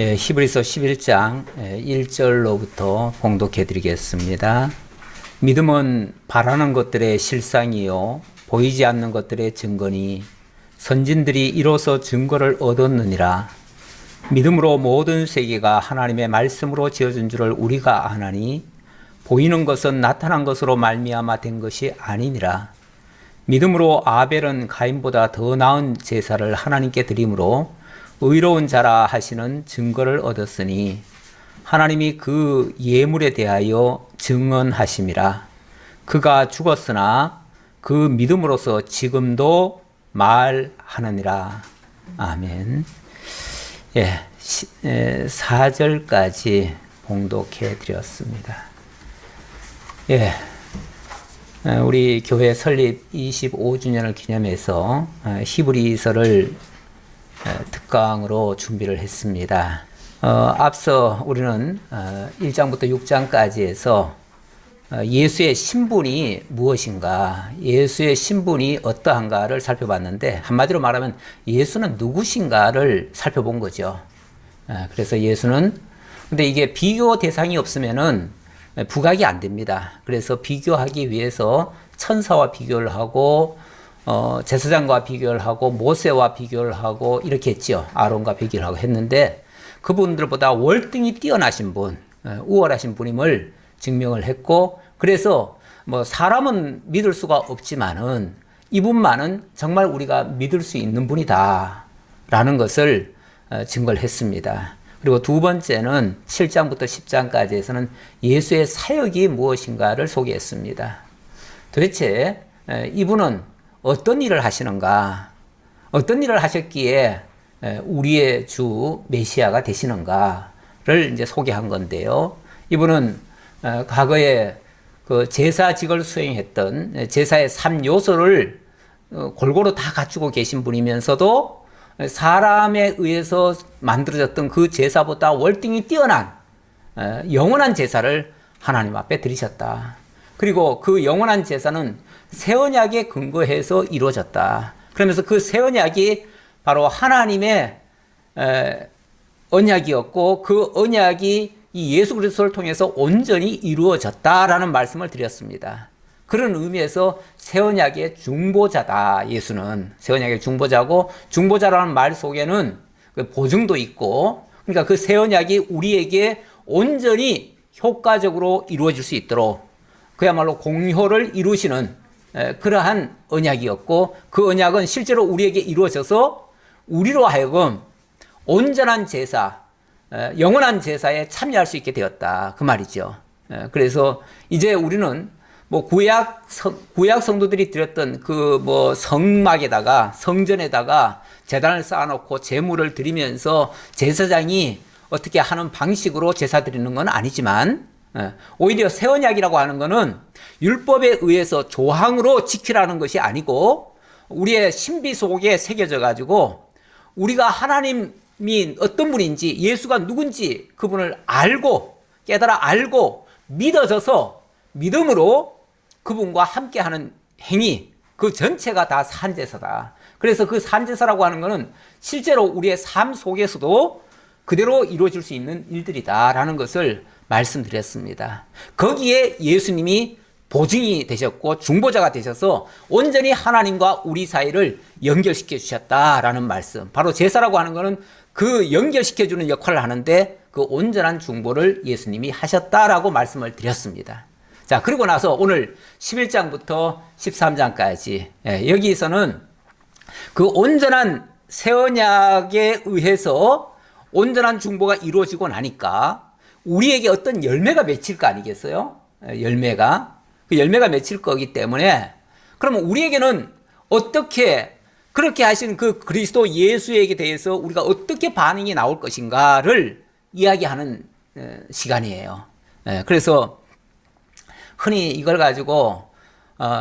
히브리서 11장 1절로부터 봉독해 드리겠습니다. 믿음은 바라는 것들의 실상이요 보이지 않는 것들의 증거니 선진들이 이로써 증거를 얻었느니라. 믿음으로 모든 세계가 하나님의 말씀으로 지어진 줄을 우리가 아나니 보이는 것은 나타난 것으로 말미암아 된 것이 아니니라. 믿음으로 아벨은 가인보다 더 나은 제사를 하나님께 드림으로 의로운 자라 하시는 증거를 얻었으니 하나님이 그 예물에 대하여 증언하심이라. 그가 죽었으나 그 믿음으로서 지금도 말하느니라. 아멘. 4절까지 봉독해 드렸습니다. 우리 교회 설립 25주년을 기념해서 히브리서를 특강으로 준비를 했습니다. 앞서 우리는 1장부터 6장까지 해서 예수의 신분이 무엇인가, 예수의 신분이 어떠한가를 살펴봤는데, 한마디로 말하면 예수는 누구신가를 살펴본 거죠. 그래서 예수는, 근데 이게 비교 대상이 없으면은 부각이 안 됩니다. 그래서 비교하기 위해서 천사와 비교를 하고 제사장과 비교를 하고 모세와 비교를 하고 이렇게 했죠. 아론과 비교를 하고 했는데 그분들보다 월등히 뛰어나신 분, 우월하신 분임을 증명을 했고, 그래서 뭐 사람은 믿을 수가 없지만은 이분만은 정말 우리가 믿을 수 있는 분이다 라는 것을 증거를 했습니다. 그리고 두 번째는 7장부터 10장까지에서는 예수의 사역이 무엇인가를 소개했습니다. 도대체 이분은 어떤 일을 하시는가, 어떤 일을 하셨기에 우리의 주 메시아가 되시는가를 이제 소개한 건데요. 이분은 과거에 그 제사직을 수행했던 제사의 3요소를 골고루 다 갖추고 계신 분이면서도 사람에 의해서 만들어졌던 그 제사보다 월등히 뛰어난 영원한 제사를 하나님 앞에 드리셨다. 그리고 그 영원한 제사는 새 언약에 근거해서 이루어졌다. 그러면서 그 새 언약이 바로 하나님의 언약이었고 그 언약이 이 예수 그리스도를 통해서 온전히 이루어졌다라는 말씀을 드렸습니다. 그런 의미에서 새 언약의 중보자다. 예수는 새 언약의 중보자고, 중보자라는 말 속에는 보증도 있고, 그러니까 그 새 언약이 우리에게 온전히 효과적으로 이루어질 수 있도록 그야말로 공효를 이루시는 그러한 언약이었고, 그 언약은 실제로 우리에게 이루어져서 우리로 하여금 온전한 제사, 영원한 제사에 참여할 수 있게 되었다. 그 말이죠. 그래서 이제 우리는 뭐 구약 성도들이 드렸던 그 뭐 성막에다가, 성전에다가 제단을 쌓아놓고 제물을 드리면서 제사장이 어떻게 하는 방식으로 제사 드리는 건 아니지만, 오히려 새 언약이라고 하는 것은 율법에 의해서 조항으로 지키라는 것이 아니고 우리의 신비 속에 새겨져 가지고 우리가 하나님이 어떤 분인지, 예수가 누군지 그분을 알고 깨달아 알고 믿어져서 믿음으로 그분과 함께하는 행위, 그 전체가 다 산제사다. 그래서 그 산제사라고 하는 것은 실제로 우리의 삶 속에서도 그대로 이루어질 수 있는 일들이다라는 것을 말씀드렸습니다. 거기에 예수님이 보증이 되셨고 중보자가 되셔서 온전히 하나님과 우리 사이를 연결시켜 주셨다라는 말씀. 바로 제사라고 하는 것은 그 연결시켜주는 역할을 하는데 그 온전한 중보를 예수님이 하셨다라고 말씀을 드렸습니다. 자, 그리고 나서 오늘 11장부터 13장까지 여기서는 그 온전한 새 언약에 의해서 온전한 중보가 이루어지고 나니까 우리에게 어떤 열매가 맺힐 거 아니겠어요? 열매가. 그 열매가 맺힐 거기 때문에 그러면 우리에게는 어떻게 그렇게 하신 그 그리스도 예수에게 대해서 우리가 어떻게 반응이 나올 것인가를 이야기하는 시간이에요. 그래서 흔히 이걸 가지고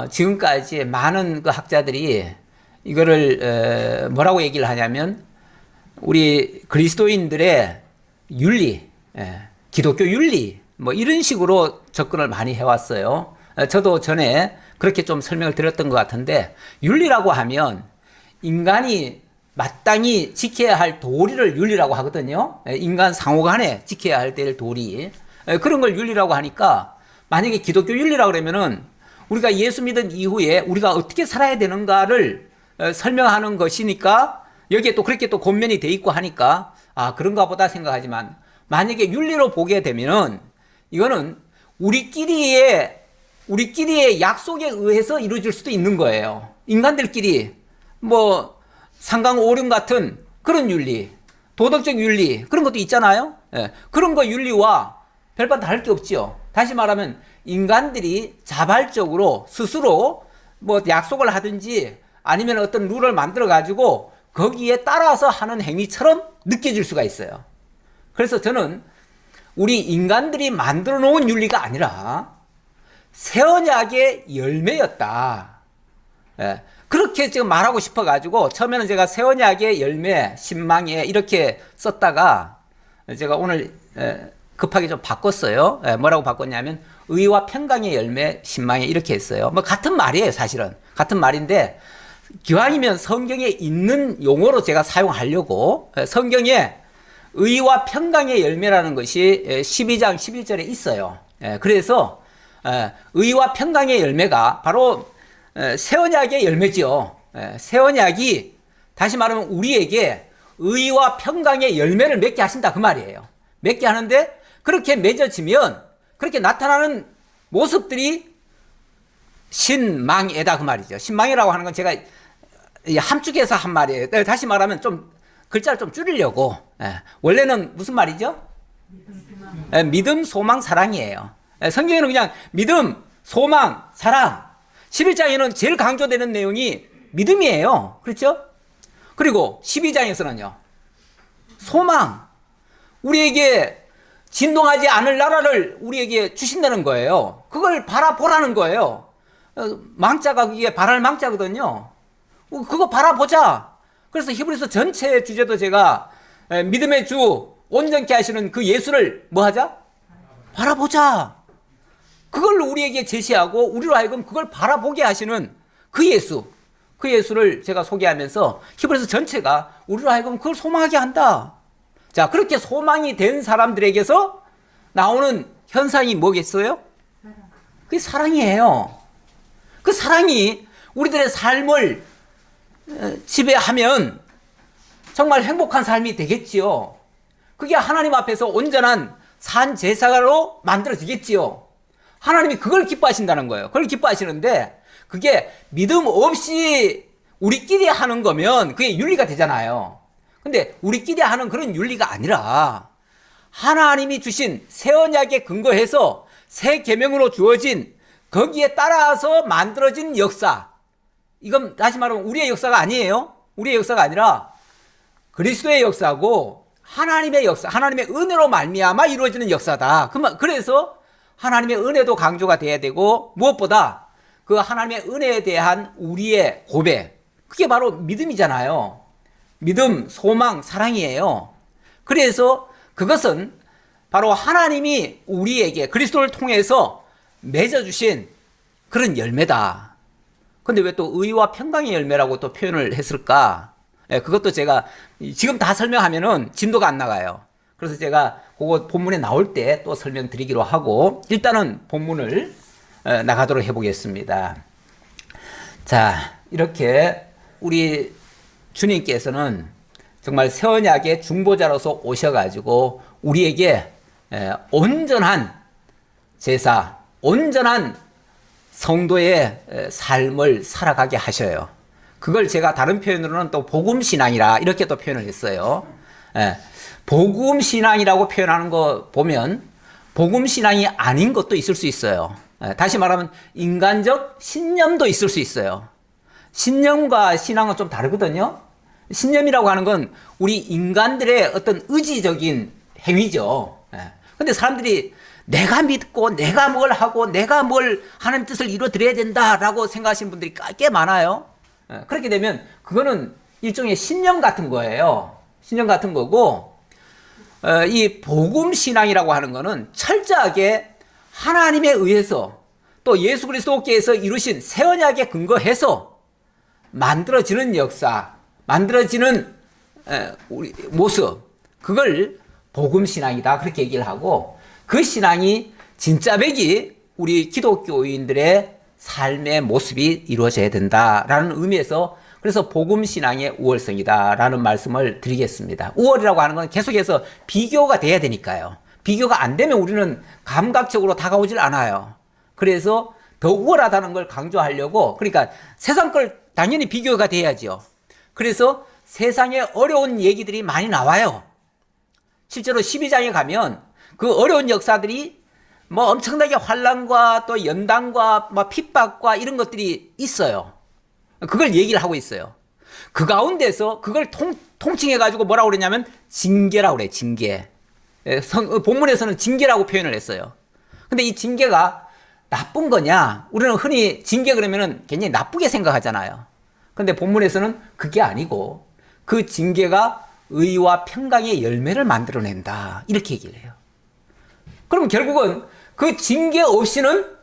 지금까지 많은 그 학자들이 이거를 뭐라고 얘기를 하냐면 우리 그리스도인들의 윤리, 기독교 윤리 뭐 이런 식으로 접근을 많이 해왔어요. 저도 전에 그렇게 좀 설명을 드렸던 것 같은데, 윤리라고 하면 인간이 마땅히 지켜야 할 도리를 윤리라고 하거든요. 인간 상호 간에 지켜야 할 도리. 그런 걸 윤리라고 하니까 만약에 기독교 윤리라고 그러면은 우리가 예수 믿은 이후에 우리가 어떻게 살아야 되는가를 설명하는 것이니까 여기에 또 그렇게 또 권면이 돼 있고 하니까 그런가 보다 생각하지만 만약에 윤리로 보게 되면은 이거는 우리끼리의 약속에 의해서 이루어질 수도 있는 거예요. 인간들끼리 뭐 상강오륜 같은 그런 윤리, 도덕적 윤리 그런 것도 있잖아요. 그런 거 윤리와 별반 다를 게 없지요. 다시 말하면 인간들이 자발적으로 스스로 뭐 약속을 하든지 아니면 어떤 룰을 만들어 가지고 거기에 따라서 하는 행위처럼 느껴질 수가 있어요. 그래서 저는 우리 인간들이 만들어 놓은 윤리가 아니라 새 언약의 열매였다. 그렇게 지금 말하고 싶어 가지고 처음에는 제가 새 언약의 열매, 신망에 이렇게 썼다가 제가 오늘 급하게 좀 바꿨어요. 뭐라고 바꿨냐면 의와 평강의 열매, 신망에 이렇게 했어요. 뭐 같은 말이에요, 사실은. 같은 말인데 기왕이면 성경에 있는 용어로 제가 사용하려고 성경에 의와 평강의 열매라는 것이 12장 11절에 있어요. 그래서 의와 평강의 열매가 바로 새 언약의 열매지요. 새 언약이 다시 말하면 우리에게 의와 평강의 열매를 맺게 하신다 그 말이에요. 맺게 하는데 그렇게 맺어지면 그렇게 나타나는 모습들이 신망이다 그 말이죠. 신망이라고 하는 건 제가 함축해서 한 말이에요. 다시 말하면 좀 글자를 좀 줄이려고. 원래는 무슨 말이죠? 믿음, 소망, 사랑이에요. 성경에는 그냥 믿음, 소망, 사랑. 11장에는 제일 강조되는 내용이 믿음이에요. 그렇죠? 그리고 12장에서는요. 소망. 우리에게 진동하지 않을 나라를 우리에게 주신다는 거예요. 그걸 바라보라는 거예요. 망자가 그게 바랄 망자거든요. 그거 바라보자. 그래서 히브리서 전체의 주제도 제가 믿음의 주 온전케 하시는 그 예수를 뭐 하자? 바라보자. 그걸 우리에게 제시하고 우리로 하여금 그걸 바라보게 하시는 그 예수를 제가 소개하면서 히브리서 전체가 우리로 하여금 그걸 소망하게 한다. 자, 그렇게 소망이 된 사람들에게서 나오는 현상이 뭐겠어요? 그게 사랑이에요. 그 사랑이 우리들의 삶을 지배하면 정말 행복한 삶이 되겠지요. 그게 하나님 앞에서 온전한 산 제사로 만들어지겠지요. 하나님이 그걸 기뻐하신다는 거예요. 그걸 기뻐하시는데 그게 믿음 없이 우리끼리 하는 거면 그게 윤리가 되잖아요. 근데 우리끼리 하는 그런 윤리가 아니라 하나님이 주신 새 언약에 근거해서 새 계명으로 주어진 거기에 따라서 만들어진 역사. 이건 다시 말하면 우리의 역사가 아니에요. 우리의 역사가 아니라 그리스도의 역사고 하나님의 역사, 하나님의 은혜로 말미암아 이루어지는 역사다. 그래서 하나님의 은혜도 강조가 돼야 되고 무엇보다 그 하나님의 은혜에 대한 우리의 고백, 그게 바로 믿음이잖아요. 믿음, 소망, 사랑이에요. 그래서 그것은 바로 하나님이 우리에게 그리스도를 통해서 맺어주신 그런 열매다. 근데 왜 또 의와 평강의 열매라고 또 표현을 했을까? 그것도 제가 지금 다 설명하면은 진도가 안 나가요. 그래서 제가 그거 본문에 나올 때 또 설명드리기로 하고 일단은 본문을 나가도록 해보겠습니다. 자, 이렇게 우리 주님께서는 정말 새 언약의 중보자로서 오셔가지고 우리에게 온전한 제사, 온전한 성도의 삶을 살아가게 하셔요. 그걸 제가 다른 표현으로는 또 복음신앙이라 이렇게 또 표현을 했어요. 복음신앙이라고 표현하는 거 보면 복음신앙이 아닌 것도 있을 수 있어요. 다시 말하면 인간적 신념도 있을 수 있어요. 신념과 신앙은 좀 다르거든요. 신념이라고 하는 건 우리 인간들의 어떤 의지적인 행위죠. 근데 사람들이 내가 믿고 내가 뭘 하고 내가 뭘 하나님 뜻을 이루어드려야 된다라고 생각하시는 분들이 꽤 많아요. 그렇게 되면 그거는 일종의 신념 같은 거예요. 신념 같은 거고 이 복음신앙이라고 하는 거는 철저하게 하나님에 의해서 또 예수 그리스도께서 이루신 새 언약에 근거해서 만들어지는 역사, 만들어지는 우리 모습, 그걸 복음신앙이다 그렇게 얘기를 하고, 그 신앙이 진짜 백이 우리 기독교인들의 삶의 모습이 이루어져야 된다라는 의미에서, 그래서 복음신앙의 우월성이다라는 말씀을 드리겠습니다. 우월이라고 하는 건 계속해서 비교가 돼야 되니까요. 비교가 안 되면 우리는 감각적으로 다가오질 않아요. 그래서 더 우월하다는 걸 강조하려고, 그러니까 세상 걸 당연히 비교가 돼야죠. 그래서 세상에 어려운 얘기들이 많이 나와요. 실제로 12장에 가면 그 어려운 역사들이 뭐 엄청나게 환난과 또 연단과 뭐 핍박과 이런 것들이 있어요. 그걸 얘기를 하고 있어요. 그 가운데서 그걸 통칭해가지고 뭐라고 그러냐면 징계라고 그래요. 징계. 본문에서는 징계라고 표현을 했어요. 근데 이 징계가 나쁜 거냐? 우리는 흔히 징계 그러면은 굉장히 나쁘게 생각하잖아요. 근데 본문에서는 그게 아니고 그 징계가 의와 평강의 열매를 만들어낸다. 이렇게 얘기를 해요. 그럼 결국은 그 징계 없이는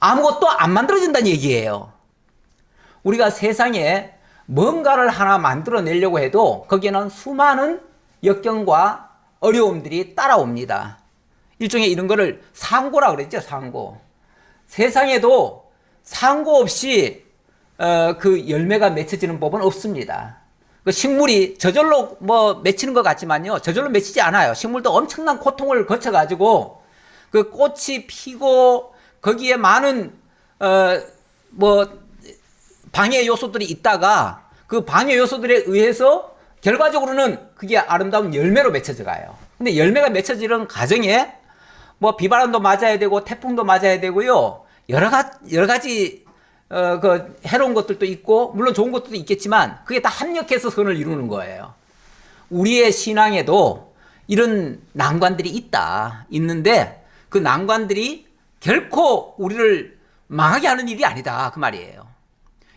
아무것도 안 만들어진다는 얘기예요. 우리가 세상에 뭔가를 하나 만들어내려고 해도 거기에는 수많은 역경과 어려움들이 따라옵니다. 일종의 이런 거를 상고라 그랬죠, 상고. 세상에도 상고 없이 그 열매가 맺혀지는 법은 없습니다. 그 식물이 저절로 뭐 맺히는 것 같지만요, 저절로 맺히지 않아요. 식물도 엄청난 고통을 거쳐가지고 그 꽃이 피고 거기에 많은 뭐 방해 요소들이 있다가 그 방해 요소들에 의해서 결과적으로는 그게 아름다운 열매로 맺혀져 가요. 근데 열매가 맺혀지는 과정에 뭐 비바람도 맞아야 되고 태풍도 맞아야 되고요. 여러 가지 그 해로운 것들도 있고 물론 좋은 것도 있겠지만 그게 다 합력해서 선을 이루는 거예요. 우리의 신앙에도 이런 난관들이 있는데 그 난관들이 결코 우리를 망하게 하는 일이 아니다 그 말이에요.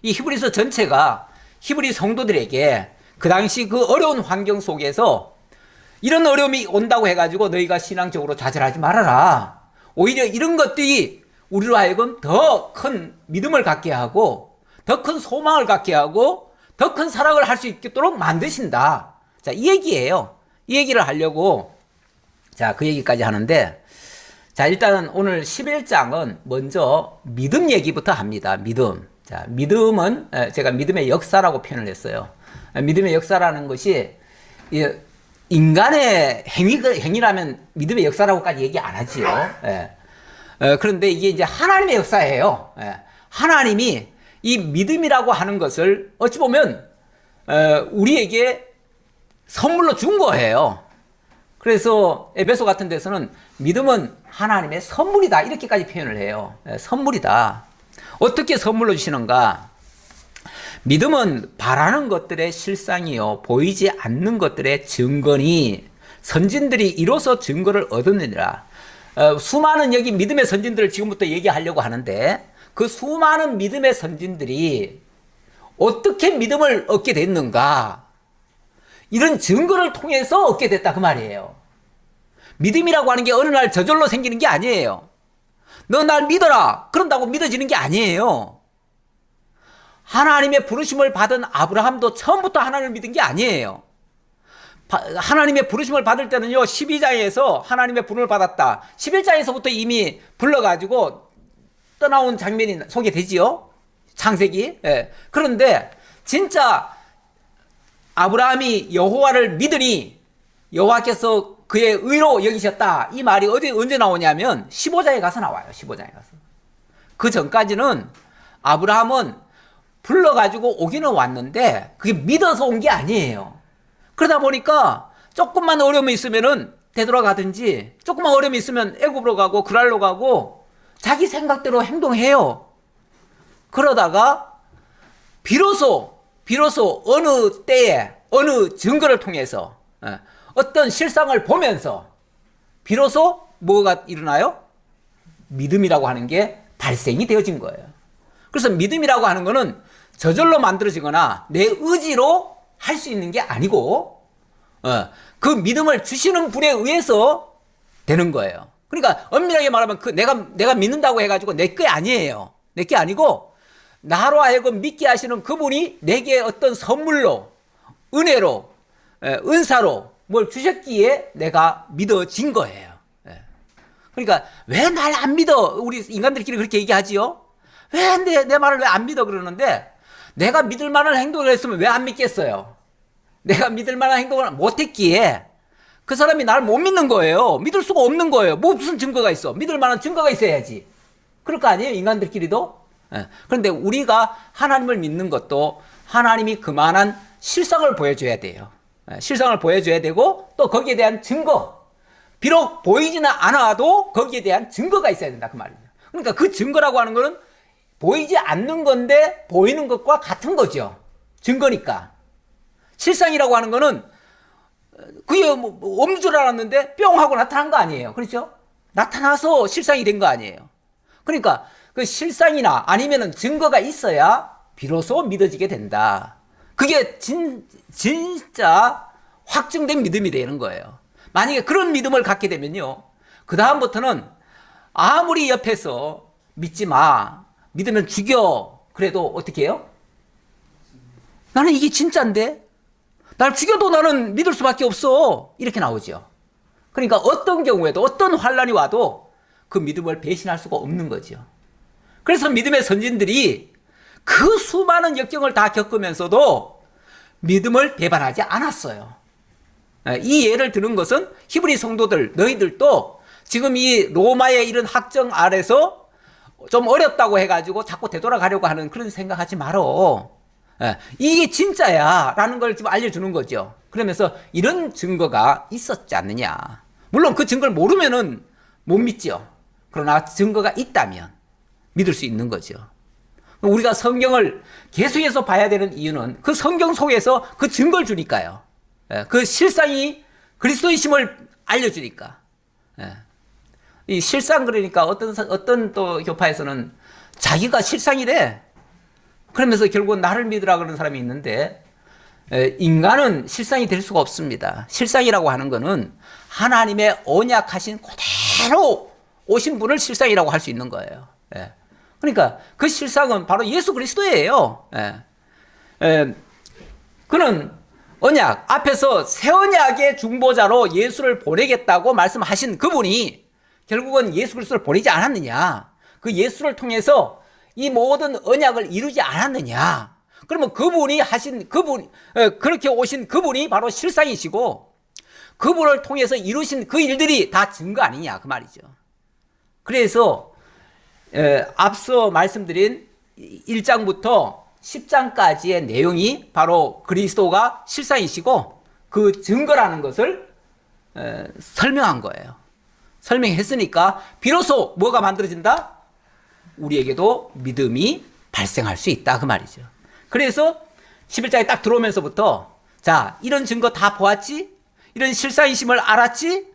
이 히브리서 전체가 히브리 성도들에게 그 당시 그 어려운 환경 속에서 이런 어려움이 온다고 해가지고 너희가 신앙적으로 좌절하지 말아라. 오히려 이런 것들이 우리로 하여금 더 큰 믿음을 갖게 하고 더 큰 소망을 갖게 하고 더 큰 사랑을 할 수 있도록 만드신다. 자, 이 얘기예요. 이 얘기를 하려고 자, 그 얘기까지 하는데, 자, 일단 오늘 11장은 먼저 믿음 얘기부터 합니다. 믿음. 자, 믿음은 제가 믿음의 역사라고 표현을 했어요. 믿음의 역사라는 것이 인간의 행위라면 믿음의 역사라고까지 얘기 안 하지요. 그런데 이게 이제 하나님의 역사예요. 하나님이 이 믿음이라고 하는 것을 어찌 보면 우리에게 선물로 준 거예요. 그래서 에베소 같은 데서는 믿음은 하나님의 선물이다 이렇게까지 표현을 해요. 선물이다. 어떻게 선물로 주시는가? 믿음은 바라는 것들의 실상이요 보이지 않는 것들의 증거니 선진들이 이로써 증거를 얻었느니라. 수많은 여기 믿음의 선진들을 지금부터 얘기하려고 하는데 그 수많은 믿음의 선진들이 어떻게 믿음을 얻게 됐는가? 이런 증거를 통해서 얻게 됐다 그 말이에요. 믿음이라고 하는 게 어느 날 저절로 생기는 게 아니에요. 너 날 믿어라 그런다고 믿어지는 게 아니에요. 하나님의 부르심을 받은 아브라함도 처음부터 하나님을 믿은 게 아니에요. 하나님의 부르심을 받을 때는요 12장에서 하나님의 부름을 받았다 11장에서부터 이미 불러가지고 떠나온 장면이 소개되지요. 창세기. 그런데 진짜 아브라함이 여호와를 믿으니 여호와께서 그의 의로 여기셨다 이 말이 언제 나오냐면 15장에 가서 나와요. 15장에 가서. 그 전까지는 아브라함은 불러가지고 오기는 왔는데 그게 믿어서 온 게 아니에요. 그러다 보니까 조금만 어려움이 있으면은 되돌아가든지 조금만 어려움이 있으면 애굽으로 가고 그랄로 가고 자기 생각대로 행동해요. 그러다가 비로소 어느 때에 어느 증거를 통해서 어떤 실상을 보면서 비로소 뭐가 일어나요? 믿음이라고 하는 게 발생이 되어진 거예요. 그래서 믿음이라고 하는 거는 저절로 만들어지거나 내 의지로 할 수 있는 게 아니고 그 믿음을 주시는 분에 의해서 되는 거예요. 그러니까 엄밀하게 말하면 그 내가 믿는다고 해가지고 내 게 아니에요. 내 게 아니고 나로 하여금 믿게 하시는 그분이 내게 어떤 선물로 은혜로, 은사로 뭘 주셨기에 내가 믿어진 거예요. 그러니까 왜 날 안 믿어? 우리 인간들끼리 그렇게 얘기하지요? 왜 내 말을 왜 안 믿어? 그러는데 내가 믿을 만한 행동을 했으면 왜 안 믿겠어요? 내가 믿을 만한 행동을 못했기에 그 사람이 나를 못 믿는 거예요. 믿을 수가 없는 거예요. 뭐 무슨 증거가 있어? 믿을 만한 증거가 있어야지. 그럴 거 아니에요? 인간들끼리도? 그런데 우리가 하나님을 믿는 것도 하나님이 그만한 실상을 보여줘야 돼요. 실상을 보여줘야 되고 또 거기에 대한 증거. 비록 보이지는 않아도 거기에 대한 증거가 있어야 된다. 그 말이에요. 그러니까 그 증거라고 하는 거는 보이지 않는 건데 보이는 것과 같은 거죠. 증거니까. 실상이라고 하는 거는 그게 뭐 없는 줄 알았는데 뿅 하고 나타난 거 아니에요. 그렇죠? 나타나서 실상이 된 거 아니에요. 그러니까 그 실상이나 아니면은 증거가 있어야 비로소 믿어지게 된다. 그게 진짜 확증된 믿음이 되는 거예요. 만약에 그런 믿음을 갖게 되면요. 그 다음부터는 아무리 옆에서 믿지 마. 믿으면 죽여. 그래도 어떻게 해요? 나는 이게 진짜인데? 날 죽여도 나는 믿을 수밖에 없어. 이렇게 나오죠. 그러니까 어떤 경우에도 어떤 환란이 와도 그 믿음을 배신할 수가 없는 거죠. 그래서 믿음의 선진들이 그 수많은 역경을 다 겪으면서도 믿음을 배반하지 않았어요. 이 예를 드는 것은 히브리 성도들, 너희들도 지금 이 로마의 이런 학정 아래서 좀 어렵다고 해가지고 자꾸 되돌아가려고 하는 그런 생각하지 말어. 이게 진짜야 라는 걸 지금 알려주는 거죠. 그러면서 이런 증거가 있었지 않느냐. 물론 그 증거를 모르면은 못 믿죠. 그러나 증거가 있다면 믿을 수 있는 거죠. 우리가 성경을 계속해서 봐야 되는 이유는 그 성경 속에서 그 증거를 주니까요. 그 실상이 그리스도이심을 알려주니까. 이 실상 그러니까 어떤 또 교파에서는 자기가 실상이래. 그러면서 결국은 나를 믿으라 그러는 사람이 있는데 인간은 실상이 될 수가 없습니다. 실상이라고 하는 거는 하나님의 언약하신 그대로 오신 분을 실상이라고 할 수 있는 거예요. 그러니까 그 실상은 바로 예수 그리스도예요. 그는 언약 앞에서 새 언약의 중보자로 예수를 보내겠다고 말씀하신 그분이 결국은 예수 그리스도를 보내지 않았느냐. 그 예수를 통해서 이 모든 언약을 이루지 않았느냐. 그러면 그분이 하신 그렇게 오신 그분이 바로 실상이시고 그분을 통해서 이루신 그 일들이 다 증거 아니냐 그 말이죠. 그래서 앞서 말씀드린 1장부터 10장까지의 내용이 바로 그리스도가 실상이시고 그 증거라는 것을 설명한 거예요. 설명했으니까 비로소 뭐가 만들어진다? 우리에게도 믿음이 발생할 수 있다 그 말이죠. 그래서 11장에 딱 들어오면서부터 자 이런 증거 다 보았지? 이런 실상이심을 알았지?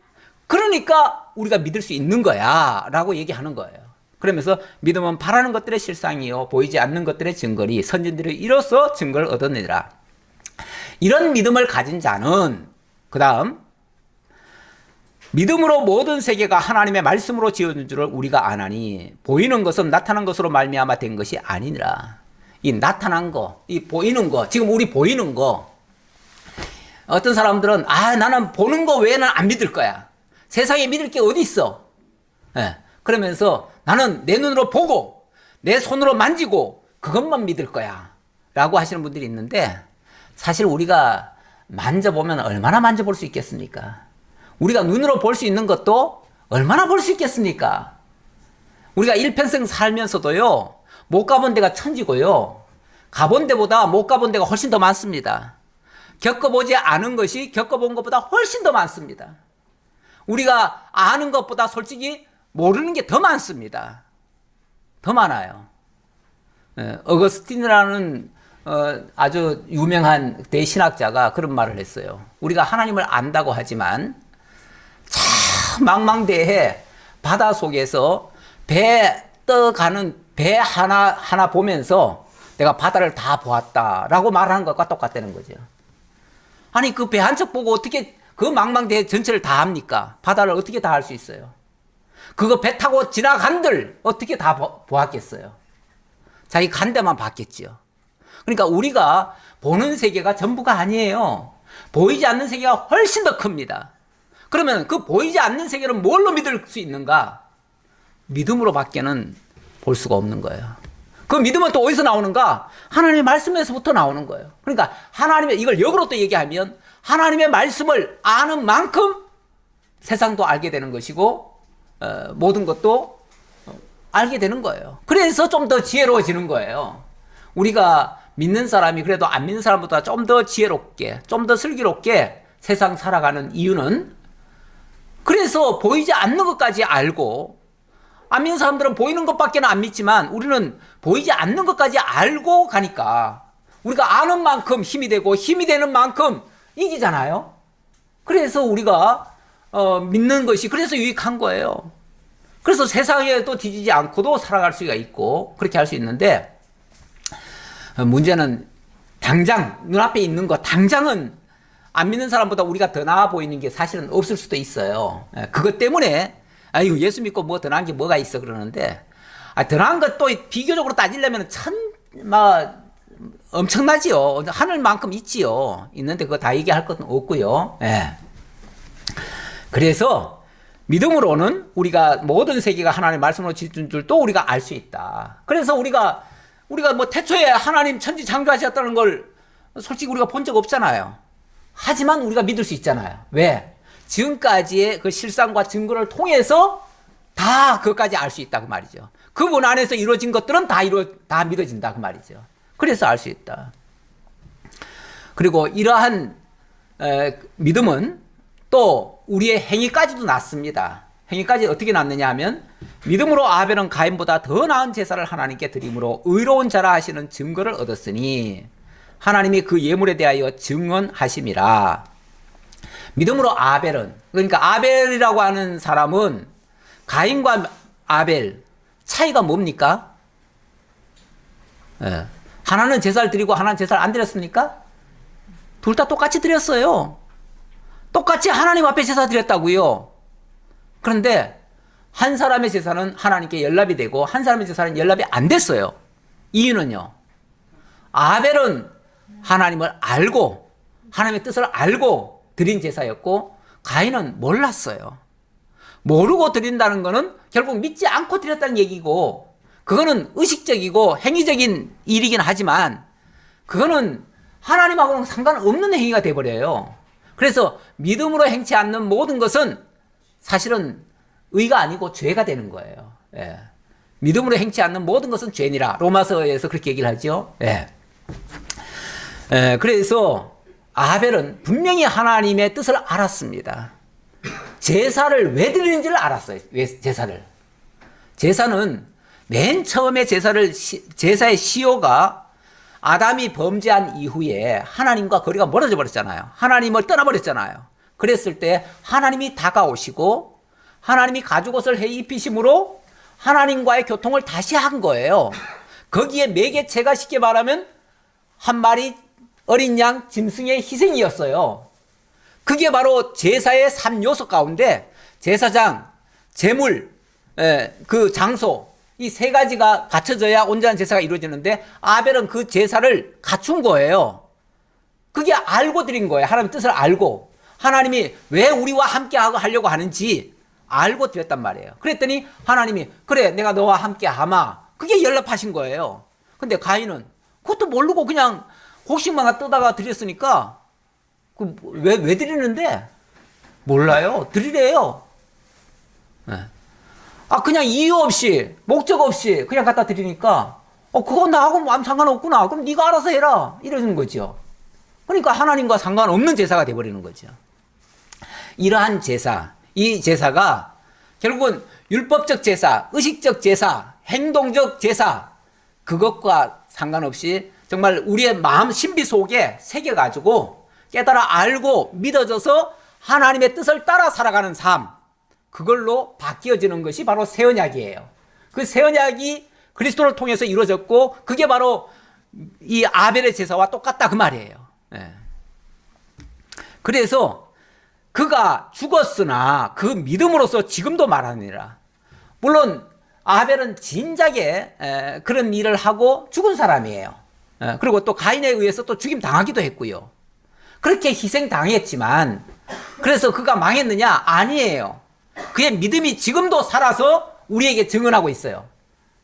그러니까 우리가 믿을 수 있는 거야 라고 얘기하는 거예요. 그러면서 믿음은 바라는 것들의 실상이요 보이지 않는 것들의 증거리 선진들이 이로써 증거를 얻어내라. 이런 믿음을 가진 자는 그 다음 믿음으로 모든 세계가 하나님의 말씀으로 지어진 줄을 우리가 아나니 보이는 것은 나타난 것으로 말미암아 된 것이 아니니라. 이 나타난 거, 이 보이는 거, 지금 우리 보이는 거 어떤 사람들은 나는 보는 거 외에는 안 믿을 거야. 세상에 믿을 게 어디 있어? 그러면서 나는 내 눈으로 보고 내 손으로 만지고 그것만 믿을 거야 라고 하시는 분들이 있는데 사실 우리가 만져보면 얼마나 만져볼 수 있겠습니까? 우리가 눈으로 볼 수 있는 것도 얼마나 볼 수 있겠습니까? 우리가 일평생 살면서도요 못 가본 데가 천지고요 가본 데보다 못 가본 데가 훨씬 더 많습니다. 겪어보지 않은 것이 겪어본 것보다 훨씬 더 많습니다. 우리가 아는 것보다 솔직히 모르는 게 더 많습니다. 더 많아요. 어거스틴이라는 아주 유명한 대신학자가 그런 말을 했어요. 우리가 하나님을 안다고 하지만 참 망망대해 바다 속에서 배 떠가는 배 하나 보면서 내가 바다를 다 보았다라고 말하는 것과 똑같다는 거죠. 아니 그 배 한 척 보고 어떻게 그 망망대해 전체를 다 합니까? 바다를 어떻게 다 할 수 있어요? 그거 배 타고 지나간들 어떻게 다 보았겠어요? 자기 간 데만 봤겠지요. 그러니까 우리가 보는 세계가 전부가 아니에요. 보이지 않는 세계가 훨씬 더 큽니다. 그러면 그 보이지 않는 세계를 뭘로 믿을 수 있는가? 믿음으로 밖에는 볼 수가 없는 거예요. 그 믿음은 또 어디서 나오는가? 하나님의 말씀에서부터 나오는 거예요. 그러니까 하나님의, 이걸 역으로 또 얘기하면 하나님의 말씀을 아는 만큼 세상도 알게 되는 것이고 모든 것도 알게 되는 거예요. 그래서 좀 더 지혜로워지는 거예요. 우리가 믿는 사람이 그래도 안 믿는 사람보다 좀 더 지혜롭게, 좀 더 슬기롭게 세상 살아가는 이유는, 그래서 보이지 않는 것까지 알고, 안 믿는 사람들은 보이는 것밖에 안 믿지만 우리는 보이지 않는 것까지 알고 가니까 우리가 아는 만큼 힘이 되고 힘이 되는 만큼 이기잖아요. 그래서 우리가 믿는 것이 그래서 유익한 거예요. 그래서 세상에도 뒤지지 않고도 살아갈 수가 있고 그렇게 할 수 있는데, 문제는 당장 눈앞에 있는 거, 당장은 안 믿는 사람보다 우리가 더 나아 보이는 게 사실은 없을 수도 있어요. 그것 때문에 아이고 예수 믿고 뭐 더 나은 게 뭐가 있어 그러는데, 더 나은 것도 비교적으로 따지려면 엄청나지요. 하늘만큼 있지요. 있는데 그거 다 얘기할 것은 없고요. 그래서 믿음으로는 우리가 모든 세계가 하나님의 말씀으로 지은 줄도 우리가 알 수 있다. 그래서 우리가 뭐 태초에 하나님 천지 창조하셨다는 걸 솔직히 우리가 본 적 없잖아요. 하지만 우리가 믿을 수 있잖아요. 왜? 지금까지의 그 실상과 증거를 통해서 다 그것까지 알 수 있다 그 말이죠. 그분 안에서 이루어진 것들은 다 믿어진다 그 말이죠. 그래서 알 수 있다. 그리고 이러한 믿음은 또 우리의 행위까지도 낳습니다. 행위까지 어떻게 낳느냐 하면, 믿음으로 아벨은 가인보다 더 나은 제사를 하나님께 드림으로 의로운 자라 하시는 증거를 얻었으니 하나님이 그 예물에 대하여 증언하심이라. 믿음으로 아벨은, 그러니까 아벨이라고 하는 사람은 가인과 아벨 차이가 뭡니까? 하나는 제사를 드리고 하나는 제사를 안 드렸습니까? 둘 다 똑같이 드렸어요. 똑같이 하나님 앞에 제사 드렸다고요. 그런데 한 사람의 제사는 하나님께 연락이 되고 한 사람의 제사는 연락이 안 됐어요. 이유는요, 아벨은 하나님을 알고 하나님의 뜻을 알고 드린 제사였고, 가인은 몰랐어요. 모르고 드린다는 거는 결국 믿지 않고 드렸다는 얘기고, 그거는 의식적이고 행위적인 일이긴 하지만 그거는 하나님하고는 상관없는 행위가 돼버려요. 그래서 믿음으로 행치 않는 모든 것은 사실은 의가 아니고 죄가 되는 거예요. 믿음으로 행치 않는 모든 것은 죄니라. 로마서에서 그렇게 얘기를 하죠. 그래서 아벨은 분명히 하나님의 뜻을 알았습니다. 제사를 왜 드리는지를 알았어요. 제사는 맨 처음에 제사의 시효가 아담이 범죄한 이후에 하나님과 거리가 멀어져 버렸잖아요. 하나님을 떠나버렸잖아요. 그랬을 때 하나님이 다가오시고 하나님이 가죽옷을 해 입히심으로 하나님과의 교통을 다시 한 거예요. 거기에 매개체가 쉽게 말하면 한 마리 어린 양 짐승의 희생이었어요. 그게 바로 제사의 3요소 가운데 제사장, 제물, 그 장소, 이 세 가지가 갖춰져야 온전한 제사가 이루어지는데, 아벨은 그 제사를 갖춘 거예요. 그게 알고 드린 거예요. 하나님의 뜻을 알고, 하나님이 왜 우리와 함께 하려고 하는지 알고 드렸단 말이에요. 그랬더니 하나님이 그래 내가 너와 함께 하마, 그게 연락하신 거예요. 근데 가인은 그것도 모르고 그냥 혹시만 뜨다가 드렸으니까 왜 드리는데? 몰라요. 드리래요. 그냥 이유 없이 목적 없이 그냥 갖다 드리니까 그건 나하고 아무 상관없구나. 그럼 네가 알아서 해라. 이러는 거죠. 그러니까 하나님과 상관없는 제사가 돼버리는 거죠. 이러한 제사, 이 제사가 결국은 율법적 제사, 의식적 제사, 행동적 제사, 그것과 상관없이 정말 우리의 마음 신비 속에 새겨가지고 깨달아 알고 믿어져서 하나님의 뜻을 따라 살아가는 삶, 그걸로 바뀌어지는 것이 바로 새 언약이에요. 그 새 언약이 그리스도를 통해서 이루어졌고, 그게 바로 이 아벨의 제사와 똑같다 그 말이에요. 그래서 그가 죽었으나 그 믿음으로써 지금도 말하느니라. 물론 아벨은 진작에 그런 일을 하고 죽은 사람이에요. 그리고 또 가인에 의해서 또 죽임 당하기도 했고요. 그렇게 희생 당했지만 그래서 그가 망했느냐? 아니에요. 그의 믿음이 지금도 살아서 우리에게 증언하고 있어요.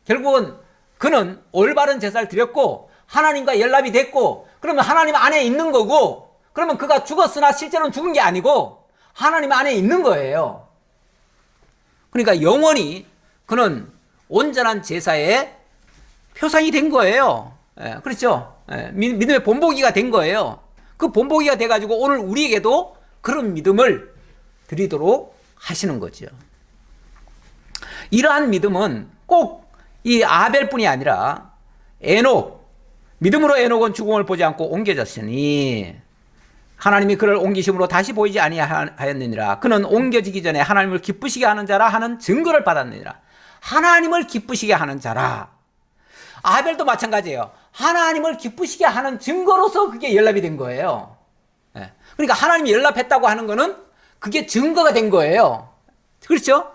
결국은 그는 올바른 제사를 드렸고 하나님과 연합이 됐고 그러면 하나님 안에 있는 거고 그러면 그가 죽었으나 실제로는 죽은 게 아니고 하나님 안에 있는 거예요. 그러니까 영원히 그는 온전한 제사의 표상이 된 거예요. 그렇죠? 믿음의 본보기가 된 거예요. 그 본보기가 돼가지고 오늘 우리에게도 그런 믿음을 드리도록 하시는 거죠. 이러한 믿음은 꼭 이 아벨뿐이 아니라 에녹, 믿음으로 에녹은 죽음을 보지 않고 옮겨졌으니 하나님이 그를 옮기심으로 다시 보이지 아니하였느니라. 그는 옮겨지기 전에 하나님을 기쁘시게 하는 자라 하는 증거를 받았느니라. 하나님을 기쁘시게 하는 자라. 아벨도 마찬가지예요. 하나님을 기쁘시게 하는 증거로서 그게 연합이 된 거예요. 그러니까 하나님이 연합했다고 하는 거는 그게 증거가 된 거예요. 그렇죠?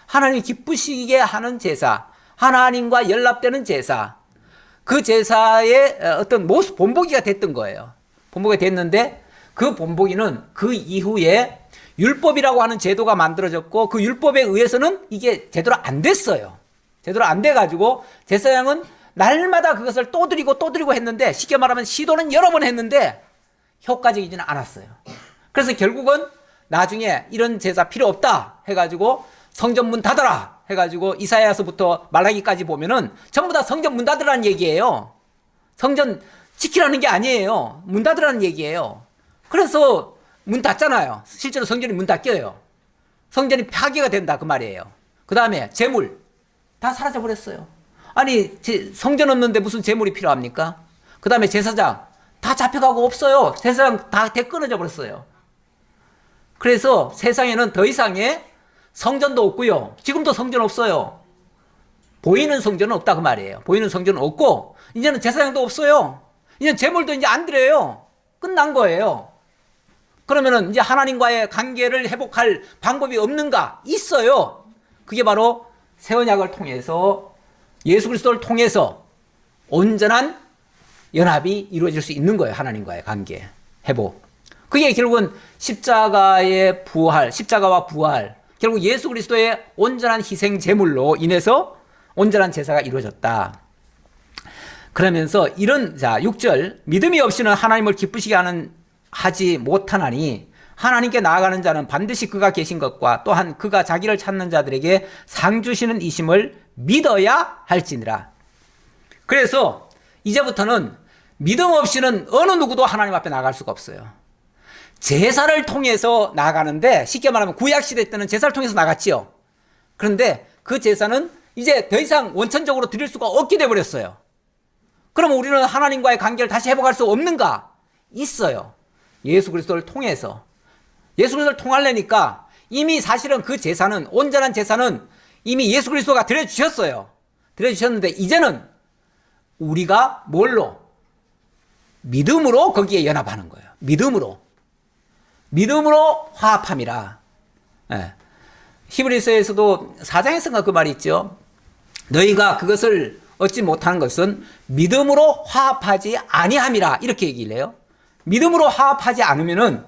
하나님이 기쁘시게 하는 제사, 하나님과 연합되는 제사, 그 제사의 어떤 모습, 본보기가 됐던 거예요. 본보기가 됐는데 그 본보기는 그 이후에 율법이라고 하는 제도가 만들어졌고 그 율법에 의해서는 이게 제대로 안 됐어요. 제대로 안 돼가지고 제사장은 날마다 그것을 또 드리고 했는데 쉽게 말하면 시도는 여러 번 했는데 효과적이지는 않았어요. 그래서 결국은 나중에 이런 제사 필요 없다 해가지고 성전 문 닫아라 해가지고 이사야서부터 말라기까지 보면은 전부 다 성전 문 닫으라는 얘기예요. 성전 지키라는 게 아니에요. 문 닫으라는 얘기예요. 그래서 문 닫잖아요. 실제로 성전이 문 닫혀요. 성전이 파괴가 된다 그 말이에요. 그 다음에 재물 다 사라져버렸어요. 아니 성전 없는데 무슨 재물이 필요합니까? 그 다음에 제사장 다 잡혀가고 없어요. 제사장 다 끊어져 버렸어요. 그래서 세상에는 더 이상의 성전도 없고요. 지금도 성전 없어요. 보이는 성전은 없다 그 말이에요. 보이는 성전은 없고 이제는 제사장도 없어요. 이제 제물도 이제 안 드려요. 끝난 거예요. 그러면은 이제 하나님과의 관계를 회복할 방법이 없는가? 있어요. 그게 바로 새 언약을 통해서 예수 그리스도를 통해서 온전한 연합이 이루어질 수 있는 거예요. 하나님과의 관계 회복. 그게 결국은 십자가의 부활, 십자가와 부활, 결국 예수 그리스도의 온전한 희생 제물로 인해서 온전한 제사가 이루어졌다. 그러면서 이런 6절 믿음이 없이는 하나님을 기쁘시게 하지 못하나니 하나님께 나아가는 자는 반드시 그가 계신 것과 또한 그가 자기를 찾는 자들에게 상 주시는 이심을 믿어야 할지니라. 그래서 이제부터는 믿음 없이는 어느 누구도 하나님 앞에 나갈 수가 없어요. 제사를 통해서 나가는데 쉽게 말하면 구약시대 때는 제사를 통해서 나갔지요. 그런데 그 제사는 이제 더 이상 원천적으로 드릴 수가 없게 돼버렸어요. 그러면 우리는 하나님과의 관계를 다시 회복할 수 없는가? 있어요. 예수 그리스도를 통해서. 예수 그리스도를 통하려니까 이미 사실은 그 제사는, 온전한 제사는 이미 예수 그리스도가 드려주셨어요. 드려주셨는데 이제는 우리가 뭘로? 믿음으로 거기에 연합하는 거예요. 믿음으로 화합함이라. 히브리서에서도 4장에서가 그 말이 있죠. 너희가 그것을 얻지 못하는 것은 믿음으로 화합하지 아니함이라 이렇게 얘기를 해요. 믿음으로 화합하지 않으면은